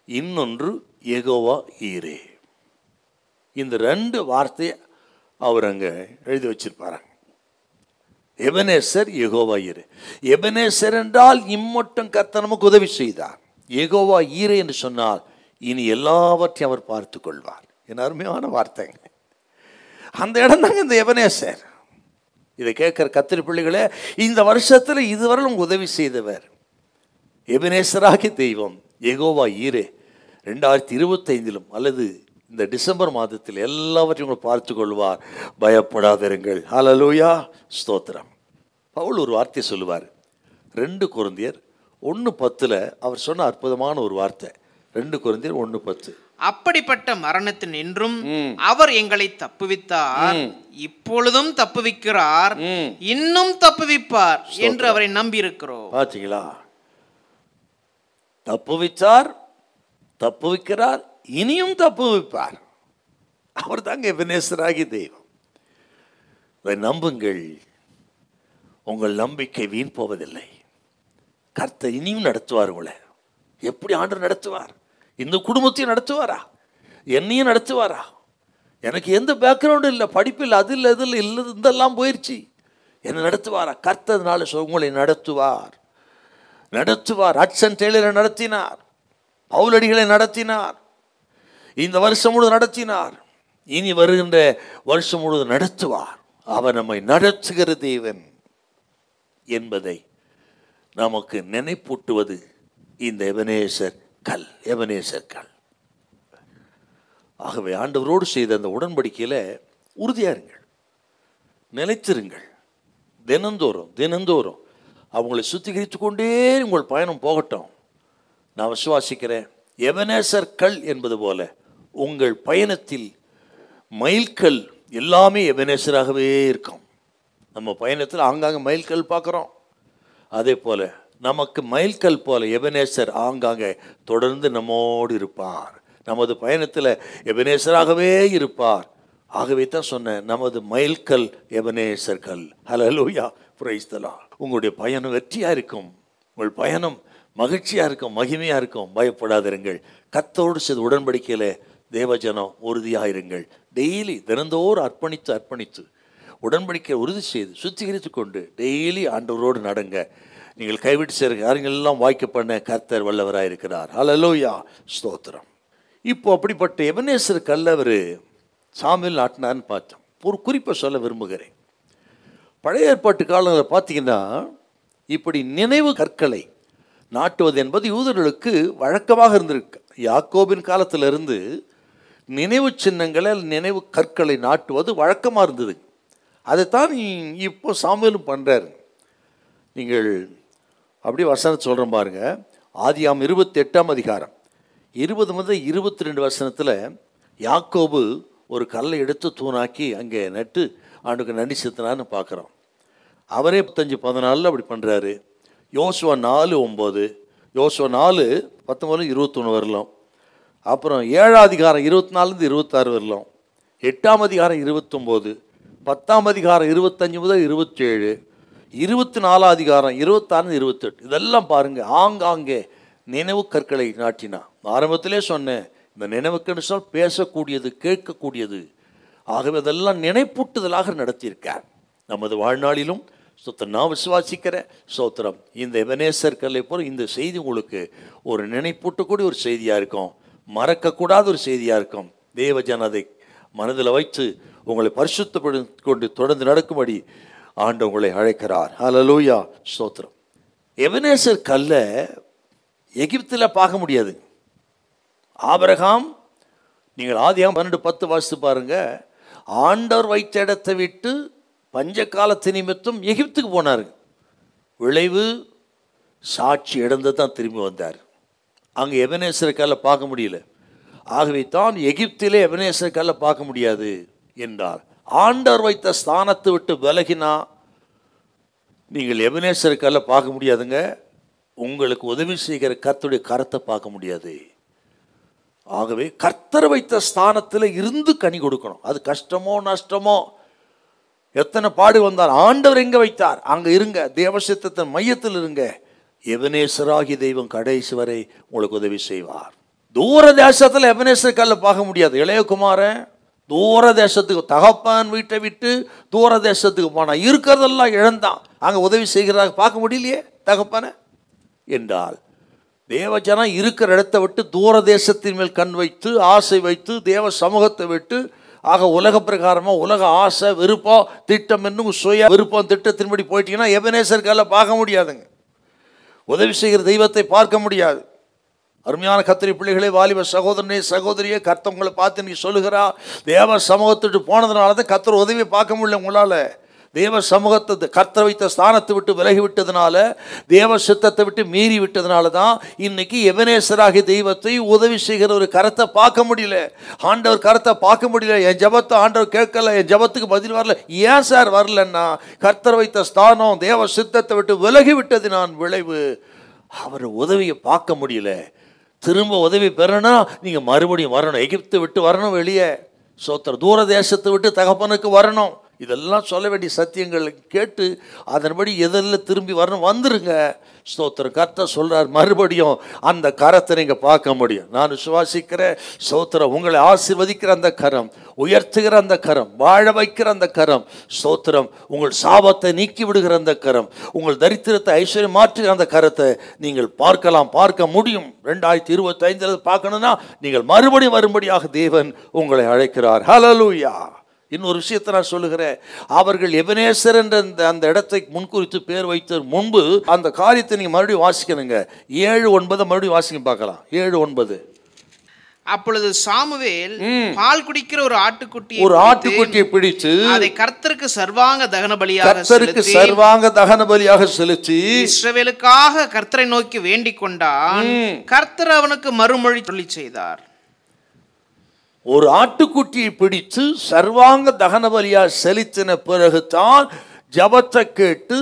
இன்னொன்று யெகோவா ஈரே. இந்த 2 வார்த்தையை அவர் அங்கே எழுதி வச்சிருப்பாராங்க. எபனேசர், யெகோவா ஈரே. எபனேசர் என்றால் இம்மட்டும் கர்த்தர் நமக்கு உதவி செய்தார். யெகோவா ஈரே என்று சொன்னால் இனி எல்லாவற்றையும் அவர் பார்த்து கொள்வார். என் அருமையான வார்த்தைங்க. அந்த இடம் தாங்க இந்த எபனேசர். இதை கேட்குற கத்திரி பிள்ளைகளே, இந்த வருஷத்தில் இதுவரை உங்களுக்கு உதவி செய்தவர் எபனேசராகிய தெய்வம் யெகோவா ஈரே 2025 அல்லது இந்த டிசம்பர் மாதத்தில் எல்லாவற்றையும் உங்களை பார்த்து கொள்வார். பயப்படாதிருங்கள். ஹல்லேலூயா, ஸ்தோத்திரம். பவுல் ஒரு வார்த்தை சொல்லுவார். 2 கொரிந்தியர் 1:10 அவர் சொன்ன அற்புதமான ஒரு வார்த்தை. 2 கொரிந்தியர் 1:10. அப்படிப்பட்ட மரணத்தின் என்றும் அவர் எங்களை தப்புவித்தார், இப்பொழுதும் தப்புவிக்கிறார், இன்னும் தப்புவிப்பார் என்று அவரை நம்பி இருக்கிறோம். பாத்தீங்களா? தப்புவித்தார், தப்புவிக்கிறார், இனியும் தப்புவிப்பார். அவர் தாங்க எபனேசராகிய தெய்வம். அதை நம்புங்கள். உங்கள் நம்பிக்கை வீண் போவதில்லை. கர்த்தர் இனியும் நடத்துவார். உங்களை எப்படி ஆண்டவர் நடத்துவார்? இந்த குடும்பத்தையும் நடத்துவாரா? என்னையும் நடத்துவாரா? எனக்கு எந்த பேக்ரவுண்டும் இல்லை, படிப்பில் அது இல்லை, இதில் இல்லை, இதெல்லாம் போயிடுச்சு. என்னை நடத்துவாரா? கர்த்தர்னால உங்களை நடத்துவார். நடத்துவார். ஹட்சன் டெய்லரை நடத்தினார், பவுலடிகளை நடத்தினார், இந்த வருஷம் முழுவதும் நடத்தினார், இனி வருகின்ற வருஷம் முழுவதும் நடத்துவார். அவர் நம்மை நடத்துகிற தேவன் என்பதை நமக்கு நினைப்பூட்டுவது இந்த எபனேசர் கல். எபனேசர் கல். ஆகவே ஆண்டவரோடு செய்த அந்த உடன்படிக்கையில் உறுதியாருங்கள், நிலைத்திருங்கள். தினந்தோறும் அவங்களை சுத்திகரித்து கொண்டே உங்கள் பயணம் போகட்டும். நான் விசுவாசிக்கிறேன், எபனேசர் கல் என்பது போல உங்கள் பயணத்தில் மைல்கல் எல்லாமே எபனேசராகவே இருக்கும். நம்ம பயணத்தில் ஆங்காங்கே மைல்கல் பார்க்குறோம். அதே போல் நமக்கு மைல்கல் போல எபனேசர் ஆங்காங்கே தொடர்ந்து நம்மோடு இருப்பார். நமது பயணத்தில் எபனேசராகவே இருப்பார். ஆகவே தான் சொன்னேன், நமது மைல்கல் எபனேசர் கல். ஹல்லேலூயா, பிரைஸ் தி லார்ட். உங்களுடைய பயணம் வெற்றியாக இருக்கும், உங்கள் பயணம் மகிழ்ச்சியாக இருக்கும், மகிமையாக இருக்கும். பயப்படாதிருங்கள். கர்த்தரோடு செய்த உடன்படிக்கையில் தேவஜனம் உறுதியாக இருங்கள். டெய்லி தினந்தோறும் அர்ப்பணித்து உடன்படிக்கை உறுதி செய்து சுத்திகரித்து கொண்டு டெய்லி ஆண்டவரோடு நடங்க. நீங்கள் கைவிட்டு சேர காரியங்கள் எல்லாம் வாய்க்க பண்ண கர்த்தர் வல்லவராக இருக்கிறார். ஹல்லேலூயா, ஸ்தோத்திரம். இப்போ அப்படிப்பட்ட எபனேசர் கல் அவர் சாமுவேல் நாட்டினார்னு பார்த்தோம். ஒரு குறிப்பை சொல்ல விரும்புகிறேன். பழைய ஏற்பாட்டு காலங்களில் பார்த்தீங்கன்னா, இப்படி நினைவு கற்களை நாட்டுவது என்பது யூதர்களுக்கு வழக்கமாக இருந்திருக்கு. யாக்கோபின் காலத்திலிருந்து நினைவு சின்னங்களை, நினைவு கற்களை நாட்டுவது வழக்கமாக இருந்தது. அதைத்தான் இப்போ சாமுவேலும் பண்ணுறாரு. நீங்கள் அப்படியே வசனம் சொல்கிறேன் பாருங்க. ஆதியாம் 28ஆம் அதிகாரம் 20 முதல் 22 வசனத்தில் யாக்கோபு ஒரு கல்லை எடுத்து தூணாக்கி அங்கே நட்டு ஆண்டுக்கு நன்றி செலுத்தினான்னு பார்க்குறோம். அவரே 15-14 அப்படி பண்ணுறாரு. யோசுவா 4:9, யோசுவா 4:19 21 வரலாம். அப்புறம் 7ஆம் அதிகாரம் 24 26 வரலாம். 8ஆம் அதிகாரம் 29, 10ஆம் அதிகாரம் 25 முதல் 27, 24ஆம் அதிகாரம் 26 28 இதெல்லாம் பாருங்கள். ஆங்காங்கே நினைவு கற்களை நாட்டினான். ஆரம்பத்திலே சொன்னேன், இந்த நினைவுக்குன்னு சொல் பேசக்கூடியது, கேட்கக்கூடியது. ஆகவே அதெல்லாம் நினைப்பூட்டுதலாக நடத்தியிருக்கார். நமது வாழ்நாளிலும் ஸ்தோத்திரம், நான் விசுவாசிக்கிறேன். ஸ்தோத்திரம், இந்த எபனேசர் கல்லை போல இந்த செய்தி உங்களுக்கு ஒரு நினைப்பூட்டக்கூடிய ஒரு செய்தியாக இருக்கும், மறக்கக்கூடாத ஒரு செய்தியாக இருக்கும். தேவஜன் அதை மனதில் வைத்து உங்களை பரிசுத்தப்படுத்தி கொண்டு தொடர்ந்து நடக்கும்படி ஆண்டவர் உங்களை அழைக்கிறார். ஹல்லேலூயா, ஸ்தோத்திரம். எபனேசர் கல்லை எகிப்தில் பார்க்க முடியாது. ஆபிரகாம், நீங்கள் ஆதியாகமம் 12:10 வாசித்து பாருங்க, ஆண்டவர் வைத்த இடத்தை விட்டு பஞ்சகாலத்து நிமித்தம் எகிப்துக்கு போனார். விளைவு சாட்சி இழந்து தான் திரும்பி வந்தார். அங்கே எபனேசர் கல்லை பார்க்க முடியல. ஆகவே தான் எகிப்திலே எபனேசர் கல்லை பார்க்க முடியாது என்றார். ஆண்டவர் வைத்த ஸ்தானத்தை விட்டு விலகினா நீங்கள் எபனேசர் கல்லை பார்க்க முடியாதுங்க. உங்களுக்கு உதவி செய்கிற கர்த்தருடைய கரத்தை பார்க்க முடியாது. ஆகவே கர்த்தர் வைத்த ஸ்தானத்தில் இருந்து கனி கொடுக்கணும். அது கஷ்டமோ நஷ்டமோ, எத்தனை பாடு வந்தார், ஆண்டவர் எங்கே வைத்தார் அங்கே இருங்க. தேவசித்தத்தின் மையத்தில் இருங்க. எபனேசராகி தெய்வம் கடைசி வரை உங்களுக்கு உதவி செய்வார். தூர தேசத்தில் எபனேசர் கல்லை பார்க்க முடியாது. இளையகுமாரன் தூர தேசத்துக்கு, தகப்பன் வீட்டை விட்டு தூர தேசத்துக்கு போனான். இருக்கிறதெல்லாம் இழந்தான். அங்கே உதவி செய்கிறாங்க, பார்க்க முடியலையே தகப்பனை என்றால், தேவஜனம் இருக்கிற இடத்தை விட்டு தூர தேசத்தின் மேல் கண் வைத்து ஆசை வைத்து தேவ சமூகத்தை விட்டு, ஆக உலக பிரகாரமாக உலக ஆசை விருப்பம் திட்டம் என்னும் சுய விருப்பம் திட்டத்தின்படி போயிட்டீங்கன்னா எபனேசர் கல்லை பார்க்க முடியாதுங்க. உதவி செய்கிற தெய்வத்தை பார்க்க முடியாது. அருமையான கர்த்தரி பிள்ளைகளே, வாலிப சகோதரனே சகோதரியே, கர்த்தர் உங்களை பார்த்து இன்னைக்கு சொல்லுகிறா, தேவ சமூகத்துட்டு போனதுனால தான் கர்த்தர் உதவியை பார்க்க முடியல உங்களால். தேவ சமூகத்தை கர்த்தர் வைத்த ஸ்தானத்தை விட்டு விலகி விட்டதுனால, தேவ சித்தத்தை விட்டு மீறி விட்டதுனால தான் இன்னைக்கு எபனேசராகிய தெய்வத்தை உதவி செய்கிற ஒரு கரத்தை பார்க்க முடியல. ஆண்டவர் கரத்தை பார்க்க முடியல. என் ஜபத்தை ஆண்டவர் கேட்கல, என் ஜபத்துக்கு பதில் வரல. ஏன் சார் வரலன்னா, கர்த்தர் வைத்த ஸ்தானம் தேவ சித்தத்தை விட்டு விலகி விட்டதினான் விளைவு. அவர் உதவியை பார்க்க முடியல. திரும்ப உதவி பெறனா நீங்கள் மறுபடியும் வரணும். எகிப்தை விட்டு வரணும் வெளியே. சோத்திர தூர தேசத்தை விட்டு தகப்பனுக்கு வரணும். இதெல்லாம் சொல்ல வேண்டிய சத்தியங்களை கேட்டு அதன்படி எதில் திரும்பி வரணும். வந்துருங்க. ஸ்தோத்திரம். கர்த்தர் சொல்கிறார், மறுபடியும் அந்த கரத்தை நீங்கள் பார்க்க முடியும். நான் விசுவாசிக்கிறேன். ஸ்தோத்திரம். உங்களை ஆசீர்வதிக்கிற அந்த கரம், உயர்த்துகிற அந்த கரம், வாழ வைக்கிற அந்த கரம், ஸ்தோத்திரம். உங்கள் சாபத்தை நீக்கி விடுகிற அந்த கரம், உங்கள் தரித்திரத்தை ஐஸ்வர்யம் மாற்றுகிற அந்த கரத்தை நீங்கள் பார்க்கலாம், பார்க்க முடியும். 2025 பார்க்கணும்னா நீங்கள் மறுபடியும் வரும்படியாக தேவன் உங்களை அழைக்கிறார். ஹல்லேலூயா. இன்னொரு விஷயத்தை நான் சொல்லுகிறேன். அவர்கள் எபனேசர் என்ற அந்த இடத்தை முன்குறித்து பேர் வைத்த முன்பு அந்த காரியத்தை நீங்க மறுபடியும் வாசிக்கணுங்க. 7:9 மறுபடியும் வாசிக்க பார்க்கலாம். 7:9. அப்பொழுது சாமுவேல் பால் குடிக்கிற ஒரு ஆட்டுக்குட்டியை பிடித்து அதை கர்த்தருக்கு சர்வாங்க தகன பலியாக செலுத்தி இஸ்ரவேலுக்காக கர்த்தரை நோக்கி வேண்டிக் கொண்டான். கர்த்தர் அவனுக்கு மறுமொழி சொல்லி செய்தார். ஒரு ஆட்டுக்குட்டியை பிடித்து சர்வாங்க தகன பலியா செலுத்தின பிறகுதான் ஜபத்தை கேட்டு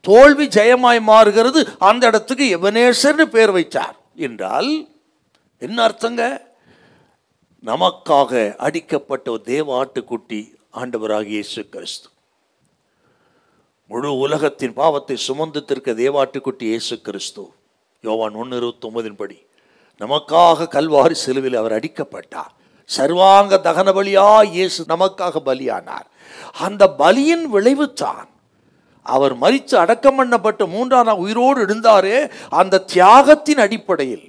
தோல்வி ஜெயமாய் மாறுகிறது. அந்த இடத்துக்கு எபனேசர்னு பேர் வைத்தார் என்றால் என்ன அர்த்தங்க? நமக்காக அடிக்கப்பட்ட ஒரு தேவ ஆட்டுக்குட்டி ஆண்டவராகிய இயேசு கிறிஸ்து. முழு உலகத்தின் பாவத்தை சுமந்து தீர்க்க தேவாட்டுக்குட்டி இயேசு கிறிஸ்து. யோவான் 1:29 படி நமக்காக கல்வாரி சிலுவையில் அவர் அடிக்கப்பட்டார். சர்வாங்க தகன பலியா இயேசு நமக்காக பலியானார். அந்த பலியின் விளைவுதான் அவர் மரித்து அடக்கம் பண்ணப்பட்டு 3ஆம் நாள் உயிரோடு எழுந்தாரே. அந்த தியாகத்தின் அடிப்படையில்,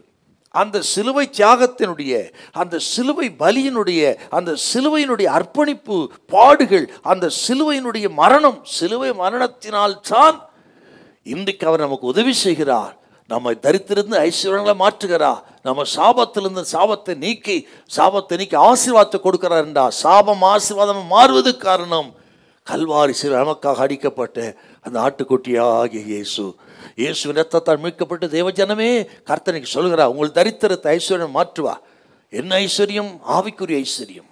அந்த சிலுவை தியாகத்தினுடைய, அந்த சிலுவை பலியினுடைய, அந்த சிலுவையினுடைய அர்ப்பணிப்பு பாடுகள், அந்த சிலுவையினுடைய மரணம், சிலுவை மரணத்தினால் தான் இன்றைக்கு அவர் நமக்கு உதவி செய்கிறார். நம்மை தரித்திருந்து ஐஸ்வர்யங்களை மாற்றுகிறார். நம்ம சாபத்திலிருந்து சாபத்தை நீக்கி ஆசீர்வாதத்தை கொடுக்கிறார் என்றால், சாபம் ஆசீர்வாதம் மாறுவதற்கு காரணம் கல்வாரி சில நமக்காக அடிக்கப்பட்ட அந்த ஆட்டுக்குட்டியாகிய இயேசு, இயேசுவின் ரத்தத்தால் மீட்கப்பட்டு தேவஜனமே கர்த்தனுக்கு சொல்கிறார், உங்கள் தரித்திரத்தை ஐஸ்வர்யம் மாற்றுவா. என்ன ஐஸ்வர்யம்? ஆவிக்குரிய ஐஸ்வர்யம்,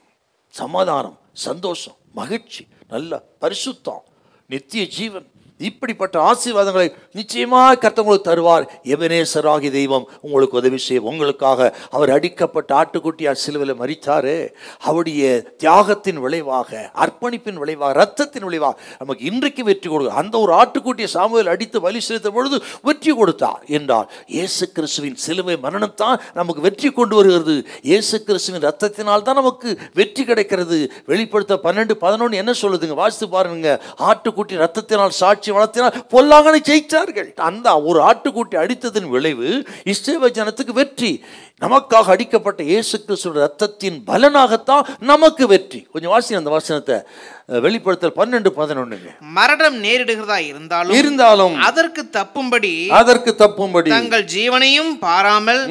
சமாதானம், சந்தோஷம், மகிழ்ச்சி, நல்ல பரிசுத்தம், நித்திய ஜீவன். இப்படிப்பட்ட ஆசீர்வாதங்களை நிச்சயமாக கர்த்தர் உங்களுக்கு தருவார். எபனேசராகிய தெய்வம் உங்களுக்கு உதவி செய்ய, உங்களுக்காக அவர் அடிக்கப்பட்ட ஆட்டுக்குட்டியார் சிலுவையில் மரித்தாரே, அவருடைய தியாகத்தின் விளைவாக, அர்ப்பணிப்பின் விளைவாக, ரத்தத்தின் விளைவாக நமக்கு இன்றைக்கு வெற்றி கொடுக்க, அந்த ஒரு ஆட்டுக்குட்டியை சாமுவேல் அடித்து பலி செலுத்த பொழுது வெற்றி கொடுத்தார் என்றால் இயேசு கிறிஸ்துவின் சிலுவை மரணத்தான் நமக்கு வெற்றி கொண்டு வருகிறது. இயேசு கிறிஸ்துவின் ரத்தத்தினால் தான் நமக்கு வெற்றி கிடைக்கிறது. வெளிப்படுத்த 12:11 என்ன சொல்லுதுங்க? வாசித்து பாருங்க. ஆட்டுக்குட்டி ரத்தத்தினால் சாட்சி வளர்த்தினால் பொல்லாங்கனை ஜெயித்தார்கள். அந்த ஒரு ஆட்டுக்குட்டி அடித்ததின் விளைவு இஸ்ரவேல் ஜனத்துக்கு வெற்றி. நமக்காக அடிக்கப்பட்ட இயேசு கிறிஸ்துவின் ரத்தத்தின் பலனாகத்தான் நமக்கு வெற்றி. கொஞ்சம் வாசி அந்த வசனத்தை. வெளிப்படுத்தல் 12:11. மரணம் நேரிடுகிறதா இருந்தாலும் அதற்கு தப்பும்படி தங்கள் ஜீவனையும் பாராமல்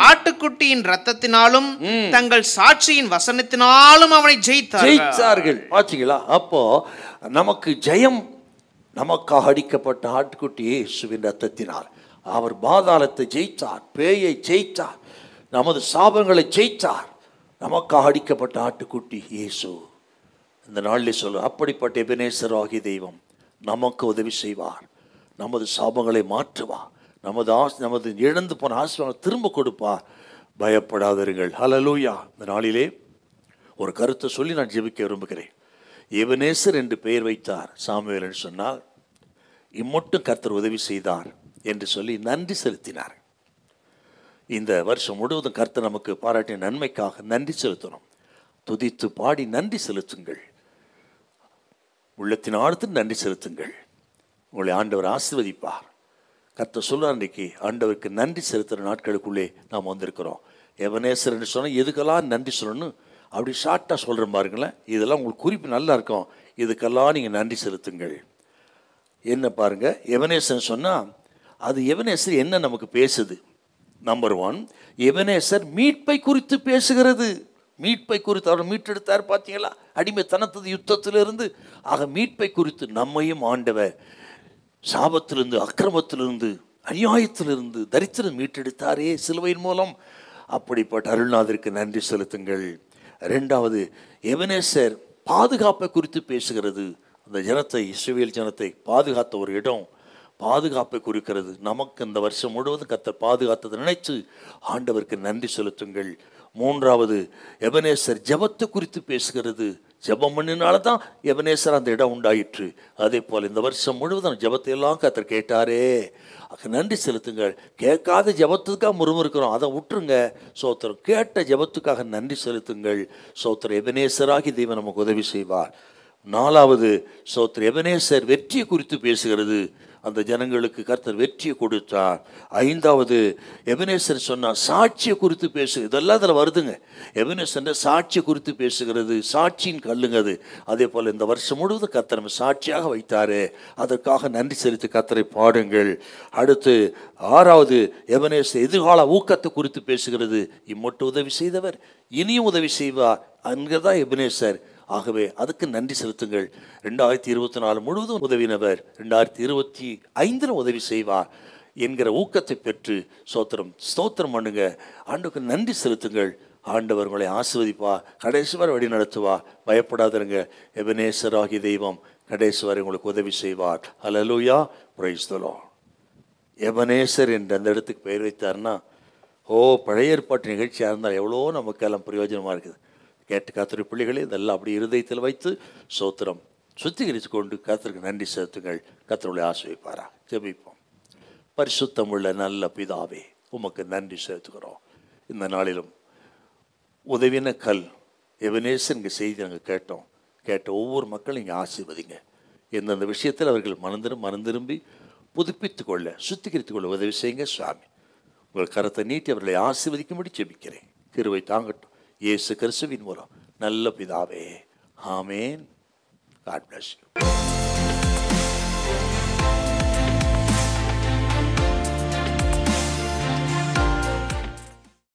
ஆட்டுக்குட்டியின் ரத்தத்தினாலும் தங்கள் சாட்சியின் வசனத்தினாலும் அவனை ஜெயித்தார்கள். பாத்தீங்களா? அப்போ நமக்கு ஜெயம் நமக்காக அடிக்கப்பட்ட ஆட்டுக்குட்டி இயேசுவின் ரத்தத்தினால். அவர் பாதாளத்தை ஜெயித்தார், பேயை ஜெயித்தார், நமது சாபங்களை ஜெயித்தார். நமக்காக அடிக்கப்பட்ட ஆட்டுக்குட்டி இயேசு. இந்த நாளில் சொல்ல, அப்படிப்பட்ட எபனேசராகிய தெய்வம் நமக்கு உதவி செய்வார், நமது சாபங்களை மாற்றுவார், நமது இழந்து போன ஆசீர்வாதம் திரும்ப கொடுப்பார். பயப்படாதீர்கள். ஹல்லேலூயா. இந்த நாளிலே ஒரு கருத்தை சொல்லி நான் ஜெபிக்க விரும்புகிறேன். எபனேசர் என்று பெயர் வைத்தார் சாமுவேல் என்று சொன்னால், இம்மட்டும் கர்த்தர் உதவி செய்தார் என்று சொல்லி நன்றி செலுத்தினார். இந்த வருஷம் முழுவதும் கர்த்தர் நமக்கு பாராட்டிய நன்மைக்காக நன்றி செலுத்தணும். துதித்து பாடி நன்றி செலுத்துங்கள். உள்ளத்தின் ஆழத்தில் நன்றி செலுத்துங்கள். உங்களை ஆண்டவர் ஆசீர்வதிப்பார். கர்த்தர் சொல்ல, அன்றைக்கு ஆண்டவருக்கு நன்றி செலுத்துகிற நாட்களுக்குள்ளே நாம் வந்திருக்கிறோம். எபனேசர் என்று சொன்னால் எதுக்கெல்லாம் நன்றி சொல்லணும் அப்படி ஷார்ட்டாக சொல்கிறேன் பாருங்களேன். இதெல்லாம் உங்களுக்கு குறிப்பு நல்லா இருக்கும். இதுக்கெல்லாம் நீங்கள் நன்றி செலுத்துங்கள். என்ன பாருங்கள், எபனேசர் சொன்னால் அது எபனேசர் என்ன நமக்கு பேசுது? நம்பர் 1, எபனேசர் மீட்பை குறித்து பேசுகிறது. மீட்பை குறித்து அவர் மீட்டெடுத்தார். பார்த்தீங்களா? அடிமைத்தனத்தது யுத்தத்திலிருந்து. ஆக மீட்பை குறித்து நம்மையும் ஆண்டவர் சாபத்திலிருந்து, அக்கிரமத்திலிருந்து, அநியாயத்திலிருந்து, தரித்திரம் மீட்டெடுத்தாரே சிலுவையின் மூலம். அப்படிப்பட்ட அருள்நாதருக்கு நன்றி செலுத்துங்கள். 2வது, எபனேசர் பாதுகாப்பை குறித்து பேசுகிறது. அந்த ஜனத்தை, இஸ்ரவேல் ஜனத்தை பாதுகாத்த ஒரு இடம், பாதுகாப்பை குறிக்கிறது. நமக்கு இந்த வருஷம் முழுவதும் கர்த்தர் பாதுகாத்ததை நினைத்து ஆண்டவருக்கு நன்றி செலுத்துங்கள். 3வது, எபனேசர் ஜெபத்தை குறித்து பேசுகிறது. ஜெபம் பண்ணினால தான் எபனேசர் அந்த இடம் உண்டாயிற்று. அதே போல் இந்த வருஷம் முழுவதும் ஜெபத்தை எல்லாம் கர்த்தர் கேட்டாரே, நன்றி செலுத்துங்கள். கேட்காத ஜெபத்துக்காக முறுமுறுக்கிறோம், அதை விட்டுருங்க. சோத்திரம். கேட்ட ஜெபத்துக்காக நன்றி செலுத்துங்கள். சோத்திரம். எபனேசராகி தெய்வம் நமக்கு உதவி செய்வார். 4வது, சோத்திரம், எபனேசர் வெற்றியை குறித்து பேசுகிறது. அந்த ஜனங்களுக்கு கர்த்தர் வெற்றியை கொடுத்தார். 5வது, எபனேசர் சொன்னார் சாட்சியை குறித்து பேசு. இதெல்லாம் அதில் வருதுங்க. எபனேசர் சாட்சியை குறித்து பேசுகிறது. சாட்சியின் கல்லுங்க அது. அதே போல் இந்த வருஷம் முழுவதும் கர்த்தர் நம்ம சாட்சியாக வைத்தாரே, அதற்காக நன்றி செலுத்தி கர்த்தரை பாடுங்கள். அடுத்து 6வது, எபனேசர் எதிர்கால ஊக்கத்தை குறித்து பேசுகிறது. இம்மட்டும் உதவி செய்தவர் இனியும் உதவி செய்வார். அங்கேதான் எபனேசர். ஆகவே அதுக்கு நன்றி செலுத்துங்கள். 2024 முழுவதும் உதவினவர் 2025 உதவி செய்வார் என்கிற ஊக்கத்தை பெற்று ஸ்தோத்திரம் பண்ணுங்க. ஆண்டுக்கு நன்றி செலுத்துங்கள். ஆண்டவர் உங்களை ஆசீர்வதிப்பார், கடைசி வரை வழி நடத்துவார். பயப்படாதீங்க. எபனேசராகிய தெய்வம் கடைசி வரை உங்களுக்கு உதவி செய்வார். Hallelujah. Praise the Lord. Ebenezer என்று அந்த இடத்துக்கு பெயர் வைத்தார்னா, பழைய ஏற்பாட்டு நிகழ்ச்சியாக இருந்தால் எவ்வளோ நமக்கெல்லாம் பிரயோஜனமாக இருக்குது. கேட்டு கர்த்தருடைய பிள்ளைகளே, இதெல்லாம் அப்படி இருதயத்தில் வைத்து சோத்திரம் சுத்திகரித்து கொண்டு கர்த்தருக்கு நன்றி செலுத்துங்கள். கர்த்தருடைய ஆசீர்வதிப்பாரா. ஜெபிப்போம். பரிசுத்தம் உள்ள நல்ல பிதாவே, உமக்கு நன்றி செலுத்துகிறோம். இந்த நாளிலும் உதவின கல் எபனேசர் இங்கே செய்தி நாங்கள் கேட்ட ஒவ்வொரு மக்களும் இங்கே ஆசீர்வதிங்க. எந்தெந்த விஷயத்தில் அவர்கள் மனந்திரும்பி புதுப்பித்து கொள்ள, சுத்திகரித்து கொள்ள உதவி செய்யுங்க சுவாமி. உங்கள் கரத்தை நீட்டி அவர்களை ஆசீர்வதிக்கும்படி ஜெபிக்கிறேன். கிருபை தாங்கட்டும் இயேசு கிறிஸ்துவின் மூலம் நல்ல பிதாவே. ஆமேன். God bless you.